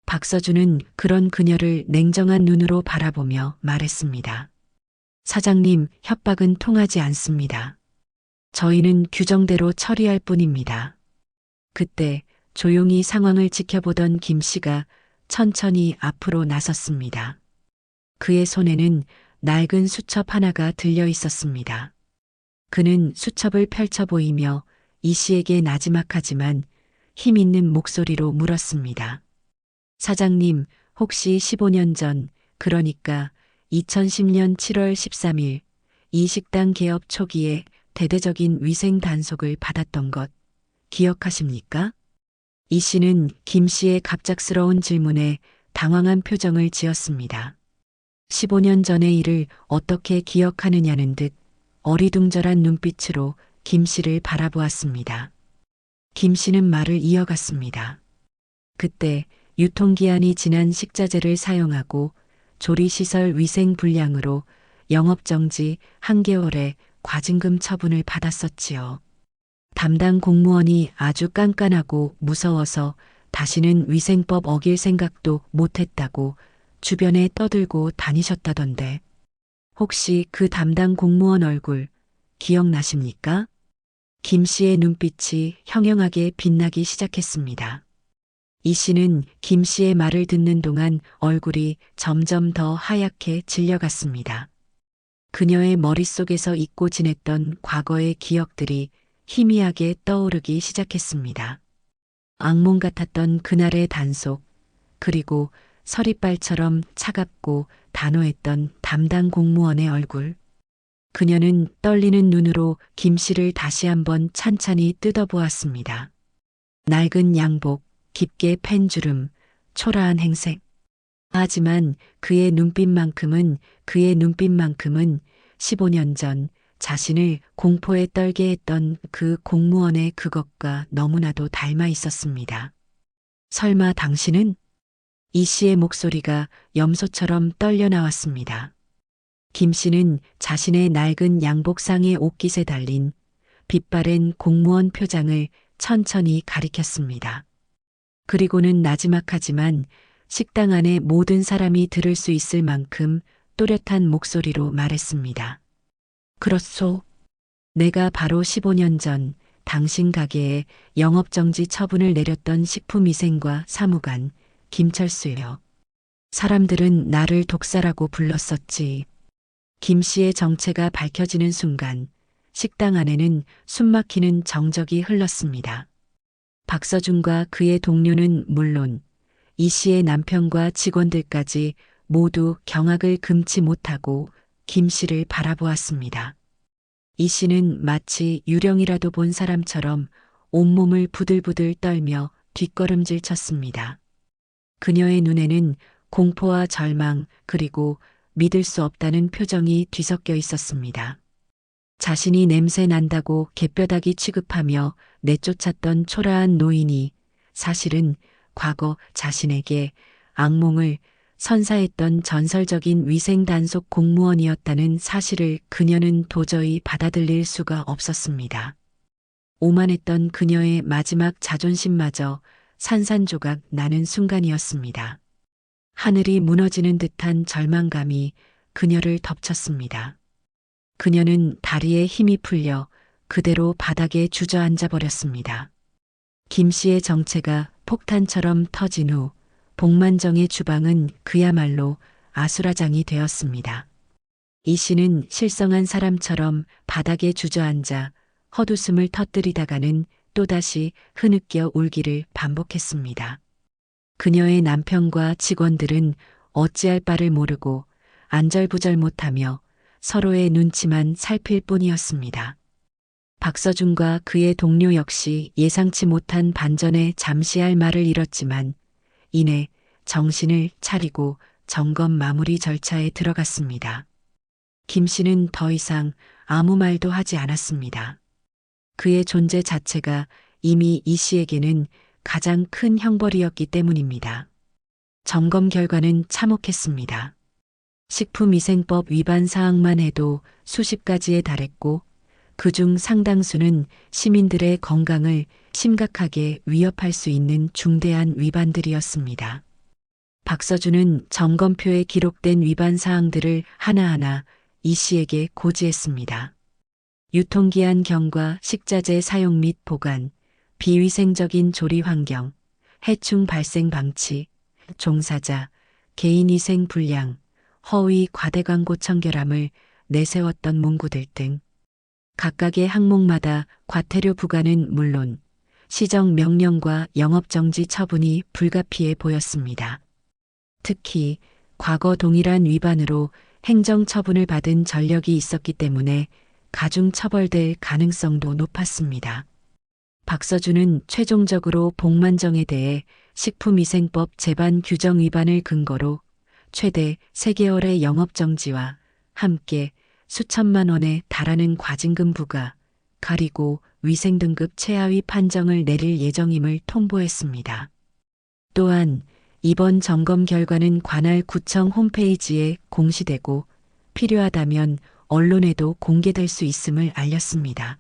박서준은 그런 그녀를 냉정한 눈으로 바라보며 말했습니다. 사장님, 협박은 통하지 않습니다. 저희는 규정대로 처리할 뿐입니다. 그때 조용히 상황을 지켜보던 김 씨가 천천히 앞으로 나섰습니다. 그의 손에는 낡은 수첩 하나가 들려 있었습니다. 그는 수첩을 펼쳐 보이며 이 씨에게 나지막하지만 힘 있는 목소리로 물었습니다. 사장님, 혹시 15년 전, 그러니까 2010년 7월 13일 이 식당 개업 초기에 대대적인 위생 단속을 받았던 것 기억하십니까? 이 씨는 김 씨의 갑작스러운 질문에 당황한 표정을 지었습니다. 15년 전의 일을 어떻게 기억하느냐는 듯 어리둥절한 눈빛으로 김 씨를 바라보았습니다. 김 씨는 말을 이어갔습니다. 그때 유통기한이 지난 식자재를 사용하고 조리시설 위생 불량으로 영업정지 1개월의 과징금 처분을 받았었지요. 담당 공무원이 아주 깐깐하고 무서워서 다시는 위생법 어길 생각도 못했다고 주변에 떠들고 다니셨다던데 혹시 그 담당 공무원 얼굴 기억나십니까? 김 씨의 눈빛이 형형하게 빛나기 시작했습니다. 이 씨는 김 씨의 말을 듣는 동안 얼굴이 점점 더 하얗게 질려갔습니다. 그녀의 머릿속에서 잊고 지냈던 과거의 기억들이 희미하게 떠오르기 시작했습니다. 악몽 같았던 그날의 단속, 그리고 서리발처럼 차갑고 단호했던 담당 공무원의 얼굴. 그녀는 떨리는 눈으로 김 씨를 다시 한번 찬찬히 뜯어보았습니다. 낡은 양복, 깊게 팬 주름, 초라한 행색. 하지만 그의 눈빛만큼은 15년 전 자신을 공포에 떨게 했던 그 공무원의 그것과 너무나도 닮아 있었습니다. 설마 당신은? 이 씨의 목소리가 염소처럼 떨려 나왔습니다. 김 씨는 자신의 낡은 양복상의 옷깃에 달린 빛바랜 공무원 표장을 천천히 가리켰습니다. 그리고는 나지막하지만 식당 안의 모든 사람이 들을 수 있을 만큼 또렷한 목소리로 말했습니다. 그렇소. 내가 바로 15년 전 당신 가게에 영업정지 처분을 내렸던 식품위생과 사무관 김철수예요. 사람들은 나를 독사라고 불렀었지. 김 씨의 정체가 밝혀지는 순간 식당 안에는 숨막히는 정적이 흘렀습니다. 박서준과 그의 동료는 물론 이 씨의 남편과 직원들까지 모두 경악을 금치 못하고 김 씨를 바라보았습니다. 이 씨는 마치 유령이라도 본 사람처럼 온몸을 부들부들 떨며 뒷걸음질 쳤습니다. 그녀의 눈에는 공포와 절망 그리고 믿을 수 없다는 표정이 뒤섞여 있었습니다. 자신이 냄새 난다고 갯벼닥이 취급하며 내쫓았던 초라한 노인이 사실은 과거 자신에게 악몽을 선사했던 전설적인 위생 단속 공무원이었다는 사실을 그녀는 도저히 받아들일 수가 없었습니다. 오만했던 그녀의 마지막 자존심마저 산산조각 나는 순간이었습니다. 하늘이 무너지는 듯한 절망감이 그녀를 덮쳤습니다. 그녀는 다리에 힘이 풀려 그대로 바닥에 주저앉아 버렸습니다. 김 씨의 정체가 폭탄처럼 터진 후 복만정의 주방은 그야말로 아수라장이 되었습니다. 이 씨는 실성한 사람처럼 바닥에 주저앉아 헛웃음을 터뜨리다가는 또다시 흐느껴 울기를 반복했습니다. 그녀의 남편과 직원들은 어찌할 바를 모르고 안절부절 못하며 서로의 눈치만 살필 뿐이었습니다. 박서준과 그의 동료 역시 예상치 못한 반전에 잠시 할 말을 잃었지만 이내 정신을 차리고 점검 마무리 절차에 들어갔습니다. 김 씨는 더 이상 아무 말도 하지 않았습니다. 그의 존재 자체가 이미 이 씨에게는 가장 큰 형벌이었기 때문입니다. 점검 결과는 참혹했습니다. 식품위생법 위반 사항만 해도 수십 가지에 달했고 그중 상당수는 시민들의 건강을 심각하게 위협할 수 있는 중대한 위반들이었습니다. 박서준은 점검표에 기록된 위반 사항들을 하나하나 이 씨에게 고지했습니다. 유통기한 경과 식자재 사용 및 보관, 비위생적인 조리 환경, 해충 발생 방치, 종사자, 개인위생 불량, 허위 과대 광고 청결함을 내세웠던 문구들 등 각각의 항목마다 과태료 부과는 물론 시정 명령과 영업정지 처분이 불가피해 보였습니다. 특히 과거 동일한 위반으로 행정처분을 받은 전력이 있었기 때문에 가중 처벌될 가능성도 높았습니다. 박서준은 최종적으로 복만정에 대해 식품위생법 제반 규정 위반을 근거로 최대 3개월의 영업정지와 함께 수천만 원에 달하는 과징금 부과, 그리고 위생등급 최하위 판정을 내릴 예정임을 통보했습니다. 또한 이번 점검 결과는 관할 구청 홈페이지에 공시되고 필요하다면 언론에도 공개될 수 있음을 알렸습니다.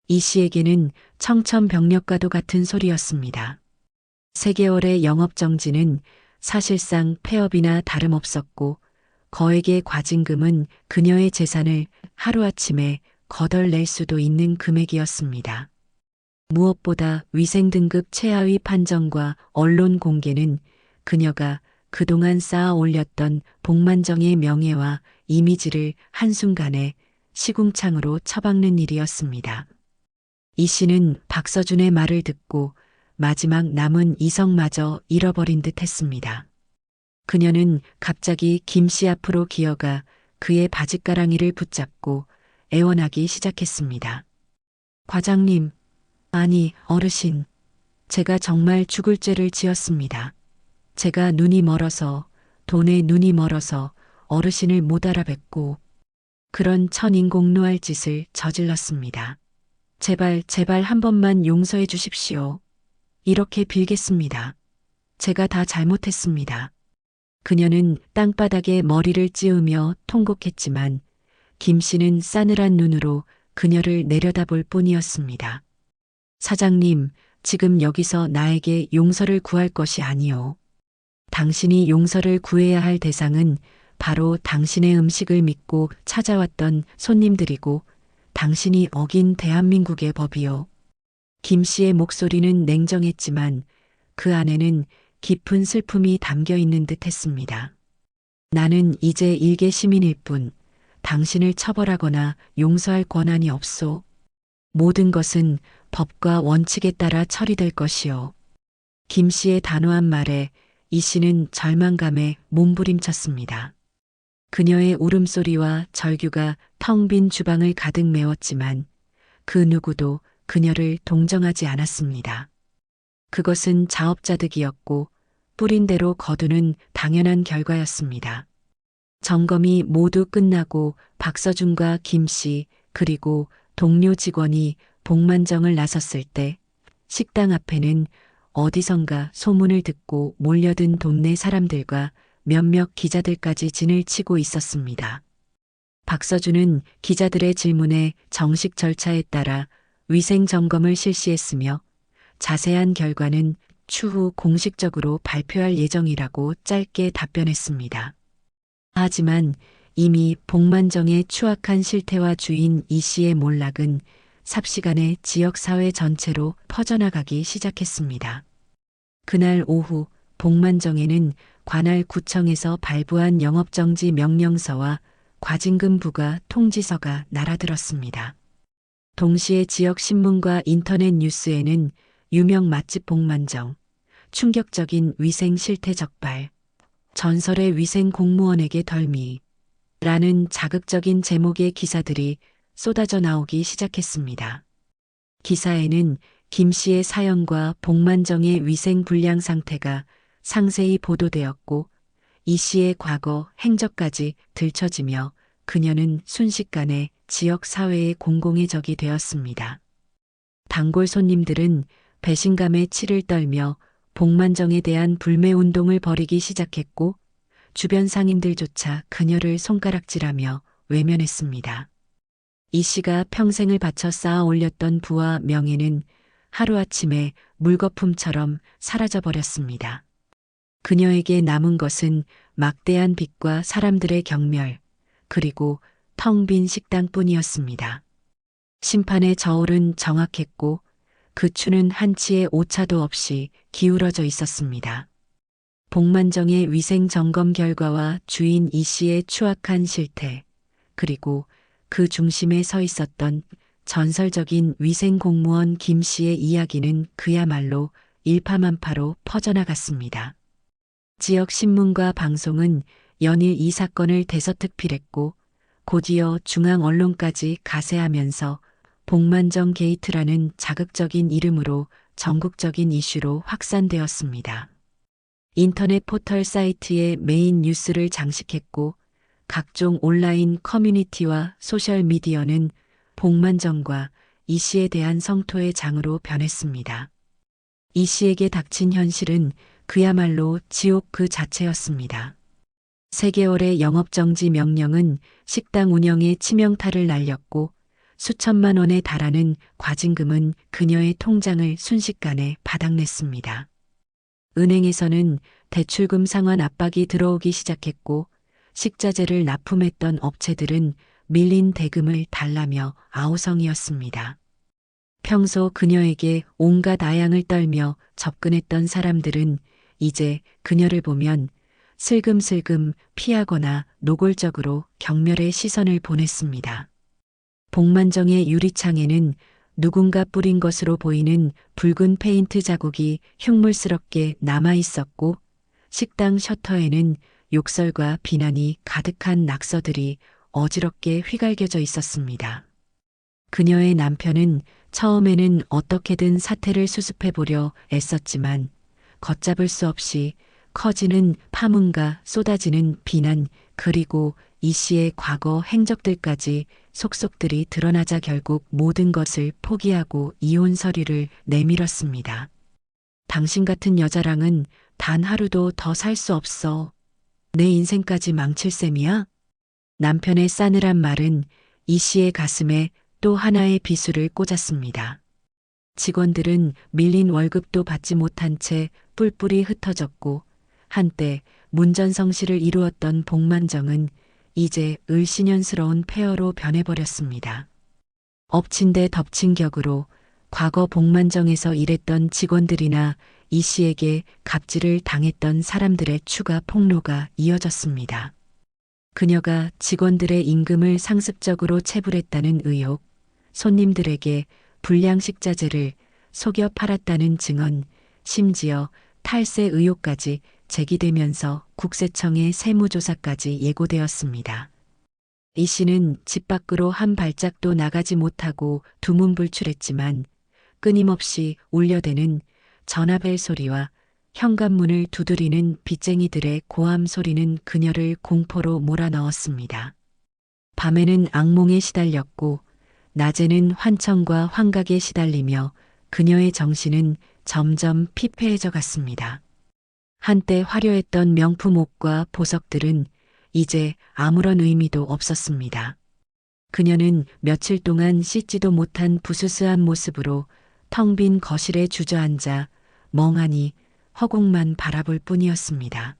이 씨에게는 청천벽력과도 같은 소리였습니다. 3개월의 영업정지는 사실상 폐업이나 다름없었고 거액의 과징금은 그녀의 재산을 하루아침에 거덜낼 수도 있는 금액이었습니다. 무엇보다 위생등급 최하위 판정과 언론 공개는 그녀가 그동안 쌓아 올렸던 복만정의 명예와 이미지를 한순간에 시궁창으로 처박는 일이었습니다. 이 씨는 박서준의 말을 듣고 마지막 남은 이성마저 잃어버린 듯 했습니다. 그녀는 갑자기 김 씨 앞으로 기어가 그의 바짓가랑이를 붙잡고 애원하기 시작했습니다. 과장님, 아니 어르신, 제가 정말 죽을 죄를 지었습니다. 제가 눈이 멀어서, 돈에 눈이 멀어서 어르신을 못 알아뵙고 그런 천인공노할 짓을 저질렀습니다. 제발 한 번만 용서해 주십시오. 이렇게 빌겠습니다. 제가 다 잘못했습니다. 그녀는 땅바닥에 머리를 찌우며 통곡했지만 김 씨는 싸늘한 눈으로 그녀를 내려다볼 뿐이었습니다. 사장님, 지금 여기서 나에게 용서를 구할 것이 아니오. 당신이 용서를 구해야 할 대상은 바로 당신의 음식을 믿고 찾아왔던 손님들이고 당신이 어긴 대한민국의 법이요. 김 씨의 목소리는 냉정했지만 그 안에는 깊은 슬픔이 담겨 있는 듯 했습니다. 나는 이제 일개 시민일 뿐 당신을 처벌하거나 용서할 권한이 없소. 모든 것은 법과 원칙에 따라 처리될 것이요. 김 씨의 단호한 말에 이 씨는 절망감에 몸부림쳤습니다. 그녀의 울음소리와 절규가 텅 빈 주방을 가득 메웠지만 그 누구도 그녀를 동정하지 않았습니다. 그것은 자업자득이었고 뿌린 대로 거두는 당연한 결과였습니다. 점검이 모두 끝나고 박서준과 김 씨 그리고 동료 직원이 복만정을 나섰을 때 식당 앞에는 어디선가 소문을 듣고 몰려든 동네 사람들과 몇몇 기자들까지 진을 치고 있었습니다. 박서준은 기자들의 질문에 정식 절차에 따라 위생 점검을 실시했으며 자세한 결과는 추후 공식적으로 발표할 예정이라고 짧게 답변했습니다. 하지만 이미 복만정의 추악한 실태와 주인 이 씨의 몰락은 삽시간에 지역사회 전체로 퍼져나가기 시작했습니다. 그날 오후 복만정에는 관할 구청에서 발부한 영업정지 명령서와 과징금 부과 통지서가 날아들었습니다. 동시에 지역 신문과 인터넷 뉴스에는 유명 맛집 복만정, 충격적인 위생 실태 적발, 전설의 위생 공무원에게 덜미 라는 자극적인 제목의 기사들이 쏟아져 나오기 시작했습니다. 기사에는 김 씨의 사연과 복만정의 위생 불량 상태가 상세히 보도되었고 이 씨의 과거 행적까지 들춰지며 그녀는 순식간에 지역 사회의 공공의 적이 되었습니다. 단골 손님들은 배신감에 치를 떨며 복만정에 대한 불매 운동을 벌이기 시작했고 주변 상인들조차 그녀를 손가락질하며 외면했습니다. 이 씨가 평생을 바쳐 쌓아 올렸던 부와 명예는 하루아침에 물거품처럼 사라져버렸습니다. 그녀에게 남은 것은 막대한 빚과 사람들의 경멸, 그리고 텅 빈 식당뿐이었습니다. 심판의 저울은 정확했고 그 추는 한치의 오차도 없이 기울어져 있었습니다. 복만정의 위생 점검 결과와 주인 이 씨의 추악한 실태, 그리고 그 중심에 서 있었던 전설적인 위생 공무원 김 씨의 이야기는 그야말로 일파만파로 퍼져나갔습니다. 지역 신문과 방송은 연일 이 사건을 대서특필했고 곧이어 중앙 언론까지 가세하면서 복만정 게이트라는 자극적인 이름으로 전국적인 이슈로 확산되었습니다. 인터넷 포털 사이트의 메인 뉴스를 장식했고 각종 온라인 커뮤니티와 소셜미디어는 복만정과 이 씨에 대한 성토의 장으로 변했습니다. 이 씨에게 닥친 현실은 그야말로 지옥 그 자체였습니다. 3개월의 영업정지 명령은 식당 운영에 치명타를 날렸고 수천만 원에 달하는 과징금은 그녀의 통장을 순식간에 바닥냈습니다. 은행에서는 대출금 상환 압박이 들어오기 시작했고 식자재를 납품했던 업체들은 밀린 대금을 달라며 아우성이었습니다. 평소 그녀에게 온갖 아양을 떨며 접근했던 사람들은 이제 그녀를 보면 슬금슬금 피하거나 노골적으로 경멸의 시선을 보냈습니다. 복만정의 유리창에는 누군가 뿌린 것으로 보이는 붉은 페인트 자국이 흉물스럽게 남아 있었고 식당 셔터에는 욕설과 비난이 가득한 낙서들이 어지럽게 휘갈겨져 있었습니다. 그녀의 남편은 처음에는 어떻게든 사태를 수습해 보려 애썼지만 걷잡을 수 없이 커지는 파문과 쏟아지는 비난 그리고 이 씨의 과거 행적들까지 속속들이 드러나자 결국 모든 것을 포기하고 이혼 서류를 내밀었습니다. 당신 같은 여자랑은 단 하루도 더 살 수 없어. 내 인생까지 망칠 셈이야? 남편의 싸늘한 말은 이 씨의 가슴에 또 하나의 비수를 꽂았습니다. 직원들은 밀린 월급도 받지 못한 채 뿔뿔이 흩어졌고 한때 문전성시를 이루었던 복만정은 이제 을씨년스러운 폐허로 변해버렸습니다. 엎친 데 덮친 격으로 과거 복만정에서 일했던 직원들이나 이 씨에게 갑질을 당했던 사람들의 추가 폭로가 이어졌습니다. 그녀가 직원들의 임금을 상습적으로 체불했다는 의혹, 손님들에게 불량식자재를 속여 팔았다는 증언, 심지어 탈세 의혹까지 제기되면서 국세청의 세무조사까지 예고되었습니다. 이 씨는 집 밖으로 한 발짝도 나가지 못하고 두문불출했지만 끊임없이 울려대는 전화벨 소리와 현관문을 두드리는 빚쟁이들의 고함 소리는 그녀를 공포로 몰아넣었습니다. 밤에는 악몽에 시달렸고 낮에는 환청과 환각에 시달리며 그녀의 정신은 점점 피폐해져 갔습니다. 한때 화려했던 명품 옷과 보석들은 이제 아무런 의미도 없었습니다. 그녀는 며칠 동안 씻지도 못한 부스스한 모습으로 텅 빈 거실에 주저앉아 멍하니 허공만 바라볼 뿐이었습니다.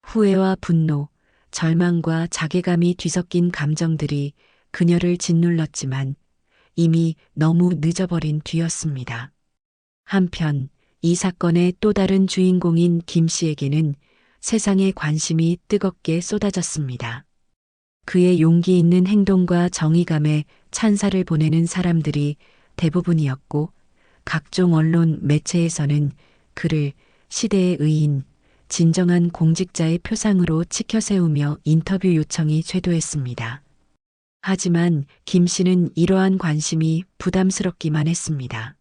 후회와 분노, 절망과 자괴감이 뒤섞인 감정들이 그녀를 짓눌렀지만 이미 너무 늦어버린 뒤였습니다. 한편 이 사건의 또 다른 주인공인 김 씨에게는 세상의 관심이 뜨겁게 쏟아졌습니다. 그의 용기 있는 행동과 정의감에 찬사를 보내는 사람들이 대부분이었고 각종 언론 매체에서는 그를 시대의 의인, 진정한 공직자의 표상으로 치켜세우며 인터뷰 요청이 쇄도했습니다. 하지만 김 씨는 이러한 관심이 부담스럽기만 했습니다.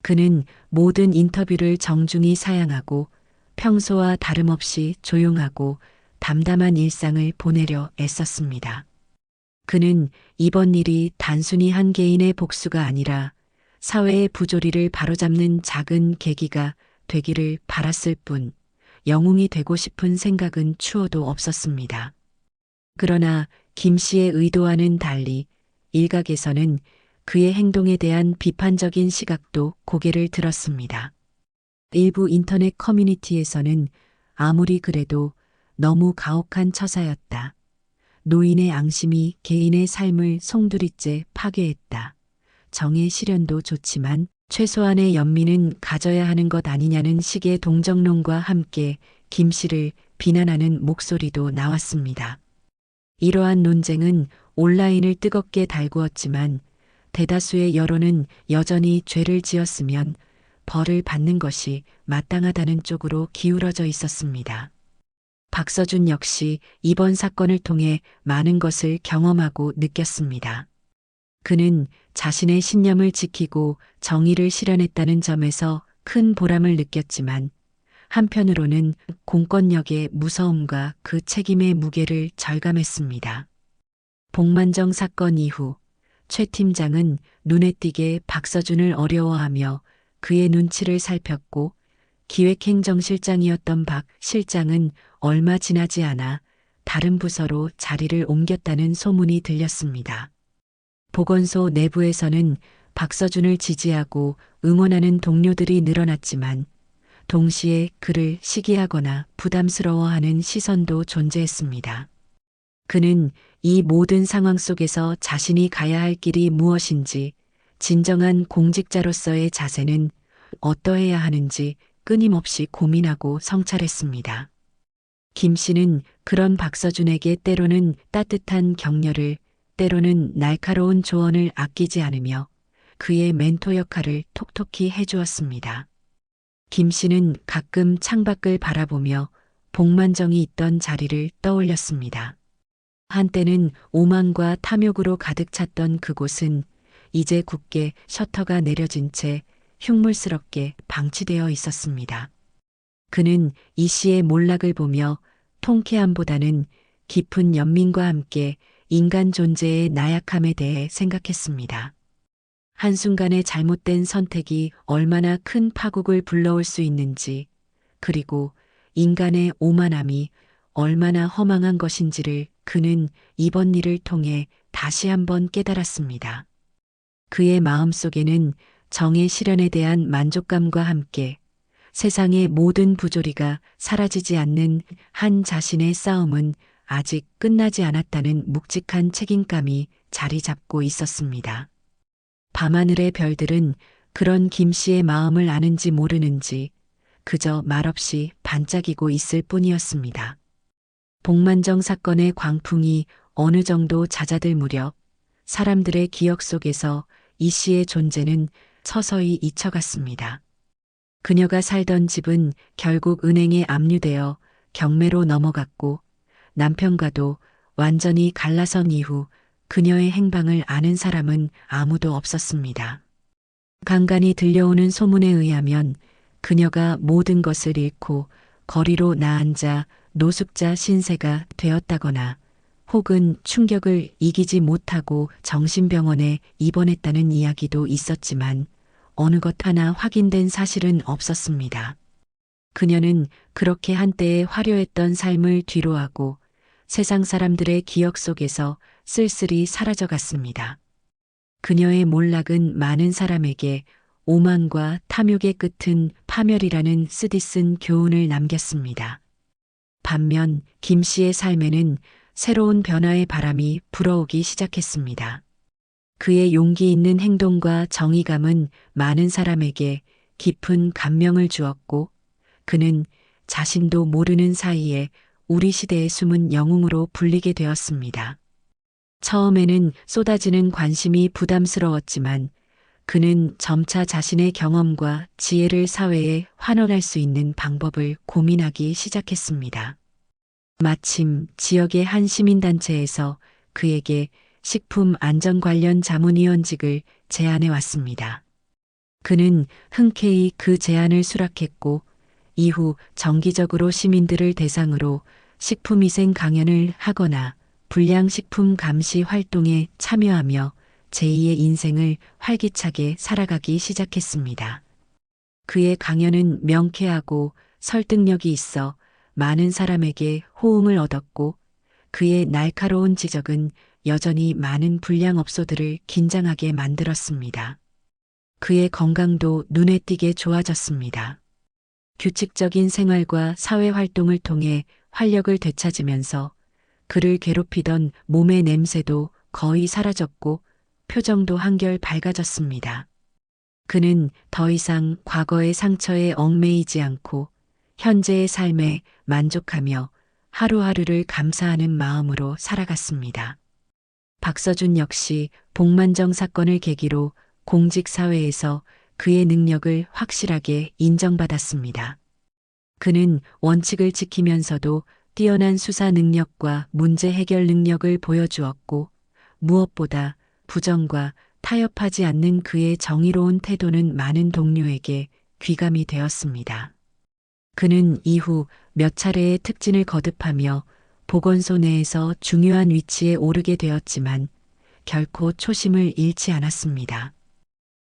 그는 모든 인터뷰를 정중히 사양하고 평소와 다름없이 조용하고 담담한 일상을 보내려 애썼습니다. 그는 이번 일이 단순히 한 개인의 복수가 아니라 사회의 부조리를 바로잡는 작은 계기가 되기를 바랐을 뿐 영웅이 되고 싶은 생각은 추호도 없었습니다. 그러나 김 씨의 의도와는 달리 일각에서는 그의 행동에 대한 비판적인 시각도 고개를 들었습니다. 일부 인터넷 커뮤니티에서는 아무리 그래도 너무 가혹한 처사였다. 노인의 앙심이 개인의 삶을 송두리째 파괴했다. 정의 실현도 좋지만 최소한의 연민은 가져야 하는 것 아니냐는 식의 동정론과 함께 김 씨를 비난하는 목소리도 나왔습니다. 이러한 논쟁은 온라인을 뜨겁게 달구었지만 대다수의 여론은 여전히 죄를 지었으면 벌을 받는 것이 마땅하다는 쪽으로 기울어져 있었습니다. 박서준 역시 이번 사건을 통해 많은 것을 경험하고 느꼈습니다. 그는 자신의 신념을 지키고 정의를 실현했다는 점에서 큰 보람을 느꼈지만 한편으로는 공권력의 무서움과 그 책임의 무게를 절감했습니다. 복만정 사건 이후 최 팀장은 눈에 띄게 박서준을 어려워하며 그의 눈치를 살폈고 기획행정실장이었던 박 실장은 얼마 지나지 않아 다른 부서로 자리를 옮겼다는 소문이 들렸습니다. 보건소 내부에서는 박서준을 지지하고 응원하는 동료들이 늘어났지만 동시에 그를 시기하거나 부담스러워하는 시선도 존재했습니다. 그는 이 모든 상황 속에서 자신이 가야 할 길이 무엇인지, 진정한 공직자로서의 자세는 어떠해야 하는지 끊임없이 고민하고 성찰했습니다. 김 씨는 그런 박서준에게 때로는 따뜻한 격려를, 때로는 날카로운 조언을 아끼지 않으며 그의 멘토 역할을 톡톡히 해주었습니다. 김 씨는 가끔 창밖을 바라보며 복만정이 있던 자리를 떠올렸습니다. 한때는 오만과 탐욕으로 가득 찼던 그곳은 이제 굳게 셔터가 내려진 채 흉물스럽게 방치되어 있었습니다. 그는 이 씨의 몰락을 보며 통쾌함보다는 깊은 연민과 함께 인간 존재의 나약함에 대해 생각했습니다. 한순간의 잘못된 선택이 얼마나 큰 파국을 불러올 수 있는지, 그리고 인간의 오만함이 얼마나 허망한 것인지를 그는 이번 일을 통해 다시 한번 깨달았습니다. 그의 마음속에는 정의 실현에 대한 만족감과 함께 세상의 모든 부조리가 사라지지 않는 한 자신의 싸움은 아직 끝나지 않았다는 묵직한 책임감이 자리 잡고 있었습니다. 밤하늘의 별들은 그런 김 씨의 마음을 아는지 모르는지 그저 말없이 반짝이고 있을 뿐이었습니다. 복만정 사건의 광풍이 어느 정도 잦아들 무렵 사람들의 기억 속에서 이 씨의 존재는 서서히 잊혀갔습니다. 그녀가 살던 집은 결국 은행에 압류되어 경매로 넘어갔고 남편과도 완전히 갈라선 이후 그녀의 행방을 아는 사람은 아무도 없었습니다. 간간이 들려오는 소문에 의하면 그녀가 모든 것을 잃고 거리로 나앉아 노숙자 신세가 되었다거나 혹은 충격을 이기지 못하고 정신병원에 입원했다는 이야기도 있었지만 어느 것 하나 확인된 사실은 없었습니다. 그녀는 그렇게 한때의 화려했던 삶을 뒤로하고 세상 사람들의 기억 속에서 쓸쓸히 사라져갔습니다. 그녀의 몰락은 많은 사람에게 오만과 탐욕의 끝은 파멸이라는 쓰디쓴 교훈을 남겼습니다. 반면 김 씨의 삶에는 새로운 변화의 바람이 불어오기 시작했습니다. 그의 용기 있는 행동과 정의감은 많은 사람에게 깊은 감명을 주었고 그는 자신도 모르는 사이에 우리 시대의 숨은 영웅으로 불리게 되었습니다. 처음에는 쏟아지는 관심이 부담스러웠지만 그는 점차 자신의 경험과 지혜를 사회에 환원할 수 있는 방법을 고민하기 시작했습니다. 마침 지역의 한 시민단체에서 그에게 식품 안전 관련 자문위원직을 제안해 왔습니다. 그는 흔쾌히 그 제안을 수락했고 이후 정기적으로 시민들을 대상으로 식품위생 강연을 하거나 불량식품 감시 활동에 참여하며 제2의 인생을 활기차게 살아가기 시작했습니다. 그의 강연은 명쾌하고 설득력이 있어 많은 사람에게 호응을 얻었고 그의 날카로운 지적은 여전히 많은 불량업소들을 긴장하게 만들었습니다. 그의 건강도 눈에 띄게 좋아졌습니다. 규칙적인 생활과 사회활동을 통해 활력을 되찾으면서 그를 괴롭히던 몸의 냄새도 거의 사라졌고 표정도 한결 밝아졌습니다. 그는 더 이상 과거의 상처에 얽매이지 않고 현재의 삶에 만족하며 하루하루를 감사하는 마음으로 살아갔습니다. 박서준 역시 복만정 사건을 계기로 공직사회에서 그의 능력을 확실하게 인정받았습니다. 그는 원칙을 지키면서도 뛰어난 수사 능력과 문제 해결 능력을 보여주었고 무엇보다 부정과 타협하지 않는 그의 정의로운 태도는 많은 동료에게 귀감이 되었습니다. 그는 이후 몇 차례의 특진을 거듭하며 보건소 내에서 중요한 위치에 오르게 되었지만 결코 초심을 잃지 않았습니다.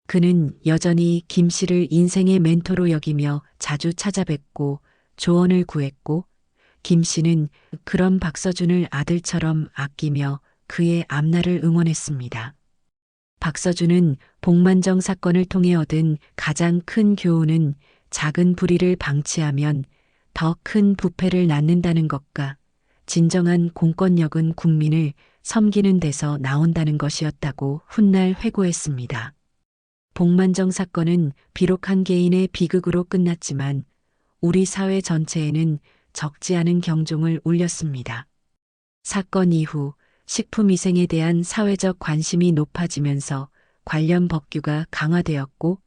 그는 여전히 김 씨를 인생의 멘토로 여기며 자주 찾아뵙고 조언을 구했고 김 씨는 그런 박서준을 아들처럼 아끼며 그의 앞날을 응원했습니다. 박서준은 복만정 사건을 통해 얻은 가장 큰 교훈은 작은 불의를 방치하면 더 큰 부패를 낳는다는 것과 진정한 공권력은 국민을 섬기는 데서 나온다는 것이었다고 훗날 회고했습니다. 복만정 사건은 비록 한 개인의 비극으로 끝났지만 우리 사회 전체에는 적지 않은 경종을 울렸습니다. 사건 이후 식품위생에 대한 사회적 관심이 높아지면서 관련 법규가 강화되었고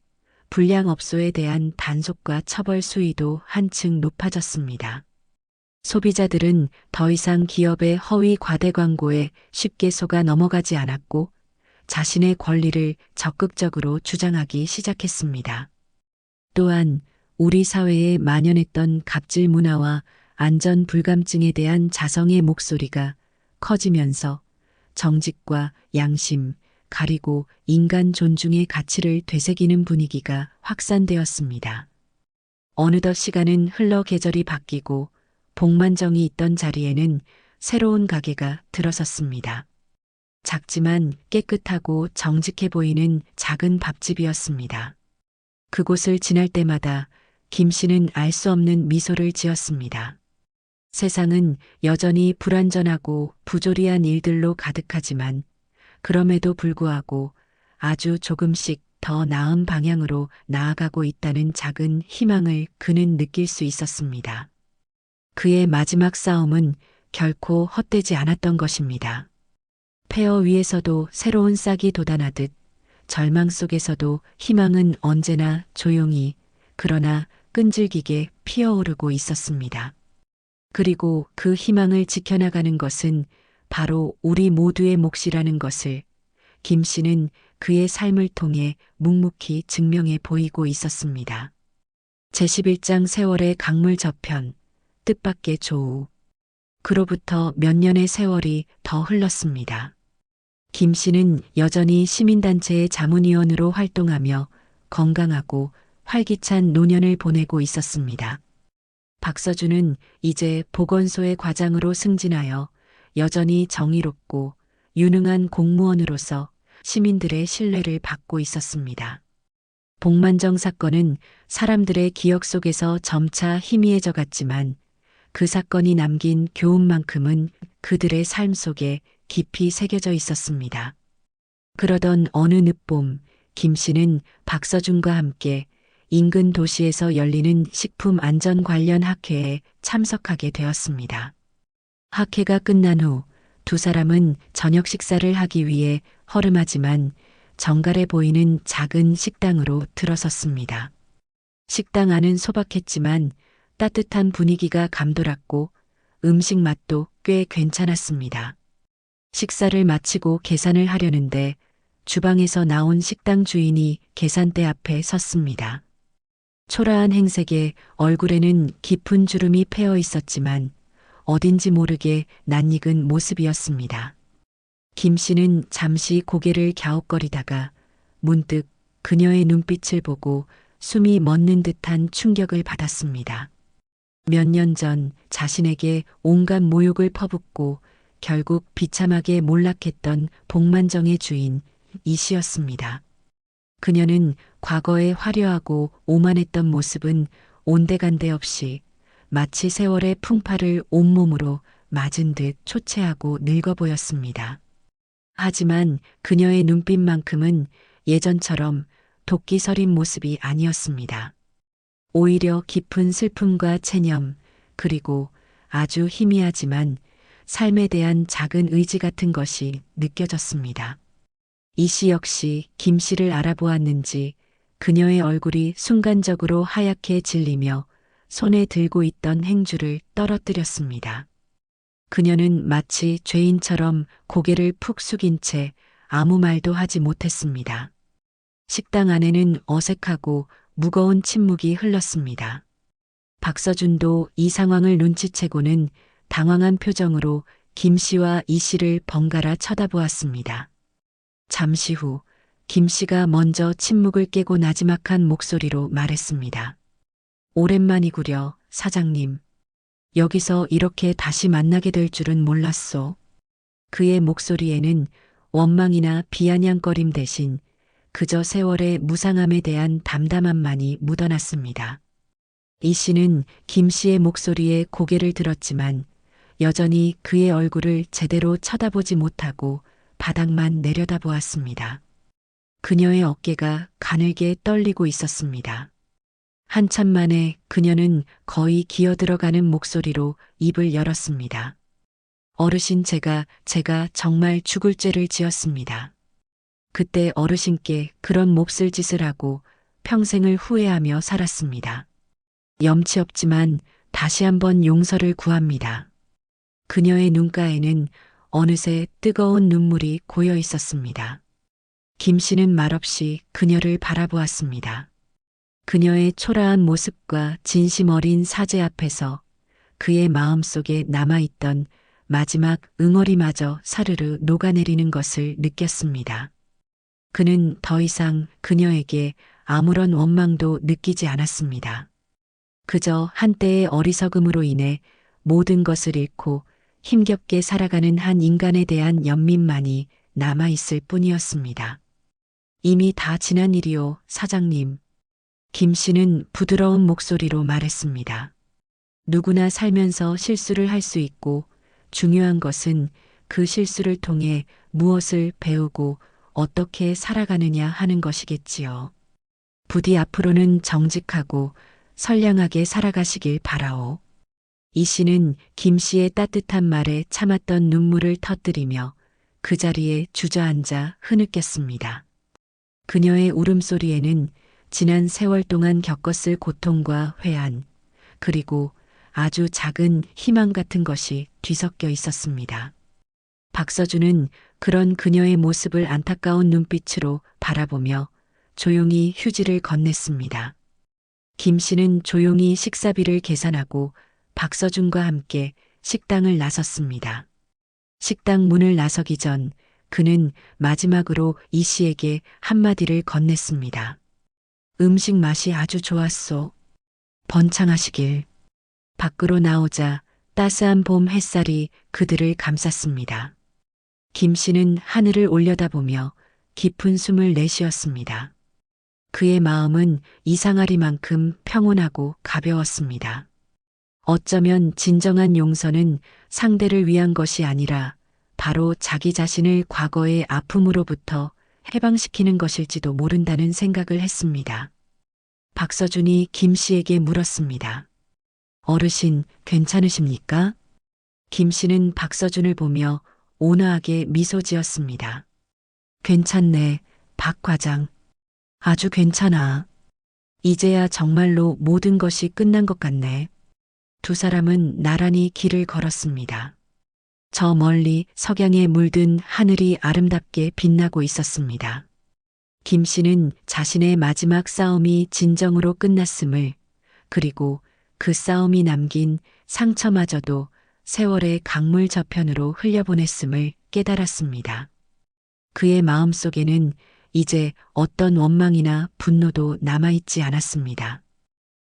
불량업소에 대한 단속과 처벌 수위도 한층 높아졌습니다. 소비자들은 더 이상 기업의 허위 과대 광고에 쉽게 속아 넘어가지 않았고 자신의 권리를 적극적으로 주장하기 시작했습니다. 또한 우리 사회에 만연했던 갑질 문화와 안전 불감증에 대한 자성의 목소리가 커지면서 정직과 양심, 가리고 인간 존중의 가치를 되새기는 분위기가 확산되었습니다. 어느덧 시간은 흘러 계절이 바뀌고 복만정이 있던 자리에는 새로운 가게가 들어섰습니다. 작지만 깨끗하고 정직해 보이는 작은 밥집이었습니다. 그곳을 지날 때마다 김 씨는 알 수 없는 미소를 지었습니다. 세상은 여전히 불완전하고 부조리한 일들로 가득하지만 그럼에도 불구하고 아주 조금씩 더 나은 방향으로 나아가고 있다는 작은 희망을 그는 느낄 수 있었습니다. 그의 마지막 싸움은 결코 헛되지 않았던 것입니다. 폐허 위에서도 새로운 싹이 돋아나듯 절망 속에서도 희망은 언제나 조용히 그러나 끈질기게 피어오르고 있었습니다. 그리고 그 희망을 지켜나가는 것은 바로 우리 모두의 몫이라는 것을 김 씨는 그의 삶을 통해 묵묵히 증명해 보이고 있었습니다. 제11장 세월의 강물 저편, 뜻밖의 조우. 그로부터 몇 년의 세월이 더 흘렀습니다. 김 씨는 여전히 시민단체의 자문위원으로 활동하며 건강하고 활기찬 노년을 보내고 있었습니다. 박서준은 이제 보건소의 과장으로 승진하여 여전히 정의롭고 유능한 공무원으로서 시민들의 신뢰를 받고 있었습니다. 복만정 사건은 사람들의 기억 속에서 점차 희미해져 갔지만 그 사건이 남긴 교훈만큼은 그들의 삶 속에 깊이 새겨져 있었습니다. 그러던 어느 늦봄, 김 씨는 박서준과 함께 인근 도시에서 열리는 식품 안전 관련 학회에 참석하게 되었습니다. 학회가 끝난 후 두 사람은 저녁 식사를 하기 위해 허름하지만 정갈해 보이는 작은 식당으로 들어섰습니다. 식당 안은 소박했지만 따뜻한 분위기가 감돌았고 음식 맛도 꽤 괜찮았습니다. 식사를 마치고 계산을 하려는데 주방에서 나온 식당 주인이 계산대 앞에 섰습니다. 초라한 행색에 얼굴에는 깊은 주름이 패어 있었지만 어딘지 모르게 낯익은 모습이었습니다. 김 씨는 잠시 고개를 갸웃거리다가 문득 그녀의 눈빛을 보고 숨이 멎는 듯한 충격을 받았습니다. 몇 년 전 자신에게 온갖 모욕을 퍼붓고 결국 비참하게 몰락했던 복만정의 주인 이 씨였습니다. 그녀는 과거에 화려하고 오만했던 모습은 온데간데 없이 마치 세월의 풍파를 온몸으로 맞은 듯 초췌하고 늙어 보였습니다. 하지만 그녀의 눈빛만큼은 예전처럼 도끼 서린 모습이 아니었습니다. 오히려 깊은 슬픔과 체념, 그리고 아주 희미하지만 삶에 대한 작은 의지 같은 것이 느껴졌습니다. 이 씨 역시 김 씨를 알아보았는지 그녀의 얼굴이 순간적으로 하얗게 질리며 손에 들고 있던 행주를 떨어뜨렸습니다. 그녀는 마치 죄인처럼 고개를 푹 숙인 채 아무 말도 하지 못했습니다. 식당 안에는 어색하고 무거운 침묵이 흘렀습니다. 박서준도 이 상황을 눈치채고는 당황한 표정으로 김 씨와 이 씨를 번갈아 쳐다보았습니다. 잠시 후 김 씨가 먼저 침묵을 깨고 나지막한 목소리로 말했습니다. 오랜만이구려, 사장님. 여기서 이렇게 다시 만나게 될 줄은 몰랐소. 그의 목소리에는 원망이나 비아냥거림 대신 그저 세월의 무상함에 대한 담담함만이 묻어났습니다. 이 씨는 김 씨의 목소리에 고개를 들었지만 여전히 그의 얼굴을 제대로 쳐다보지 못하고 바닥만 내려다보았습니다. 그녀의 어깨가 가늘게 떨리고 있었습니다. 한참 만에 그녀는 거의 기어들어가는 목소리로 입을 열었습니다. 어르신, 제가 정말 죽을 죄를 지었습니다. 그때 어르신께 그런 몹쓸 짓을 하고 평생을 후회하며 살았습니다. 염치 없지만 다시 한번 용서를 구합니다. 그녀의 눈가에는 어느새 뜨거운 눈물이 고여 있었습니다. 김 씨는 말없이 그녀를 바라보았습니다. 그녀의 초라한 모습과 진심 어린 사죄 앞에서 그의 마음속에 남아있던 마지막 응어리마저 사르르 녹아내리는 것을 느꼈습니다. 그는 더 이상 그녀에게 아무런 원망도 느끼지 않았습니다. 그저 한때의 어리석음으로 인해 모든 것을 잃고 힘겹게 살아가는 한 인간에 대한 연민만이 남아있을 뿐이었습니다. 이미 다 지난 일이오, 사장님. 김 씨는 부드러운 목소리로 말했습니다. 누구나 살면서 실수를 할 수 있고 중요한 것은 그 실수를 통해 무엇을 배우고 어떻게 살아가느냐 하는 것이겠지요. 부디 앞으로는 정직하고 선량하게 살아가시길 바라오. 이 씨는 김 씨의 따뜻한 말에 참았던 눈물을 터뜨리며 그 자리에 주저앉아 흐느꼈습니다. 그녀의 울음소리에는 지난 세월 동안 겪었을 고통과 회한, 그리고 아주 작은 희망 같은 것이 뒤섞여 있었습니다. 박서준은 그런 그녀의 모습을 안타까운 눈빛으로 바라보며 조용히 휴지를 건넸습니다. 김 씨는 조용히 식사비를 계산하고 박서준과 함께 식당을 나섰습니다. 식당 문을 나서기 전 그는 마지막으로 이 씨에게 한마디를 건넸습니다. 음식 맛이 아주 좋았소. 번창하시길. 밖으로 나오자 따스한 봄 햇살이 그들을 감쌌습니다. 김 씨는 하늘을 올려다보며 깊은 숨을 내쉬었습니다. 그의 마음은 이상하리만큼 평온하고 가벼웠습니다. 어쩌면 진정한 용서는 상대를 위한 것이 아니라 바로 자기 자신을 과거의 아픔으로부터 해방시키는 것일지도 모른다는 생각을 했습니다. 박서준이 김 씨에게 물었습니다. 어르신, 괜찮으십니까? 김 씨는 박서준을 보며 온화하게 미소 지었습니다. 괜찮네, 박 과장. 아주 괜찮아. 이제야 정말로 모든 것이 끝난 것 같네. 두 사람은 나란히 길을 걸었습니다. 저 멀리 석양에 물든 하늘이 아름답게 빛나고 있었습니다. 김 씨는 자신의 마지막 싸움이 진정으로 끝났음을, 그리고 그 싸움이 남긴 상처마저도 세월의 강물 저편으로 흘려보냈음을 깨달았습니다. 그의 마음속에는 이제 어떤 원망이나 분노도 남아있지 않았습니다.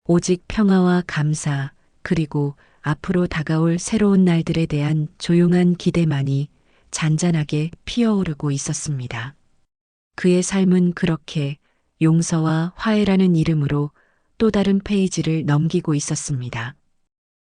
오직 평화와 감사, 그리고 앞으로 다가올 새로운 날들에 대한 조용한 기대만이 잔잔하게 피어오르고 있었습니다. 그의 삶은 그렇게 용서와 화해라는 이름으로 또 다른 페이지를 넘기고 있었습니다.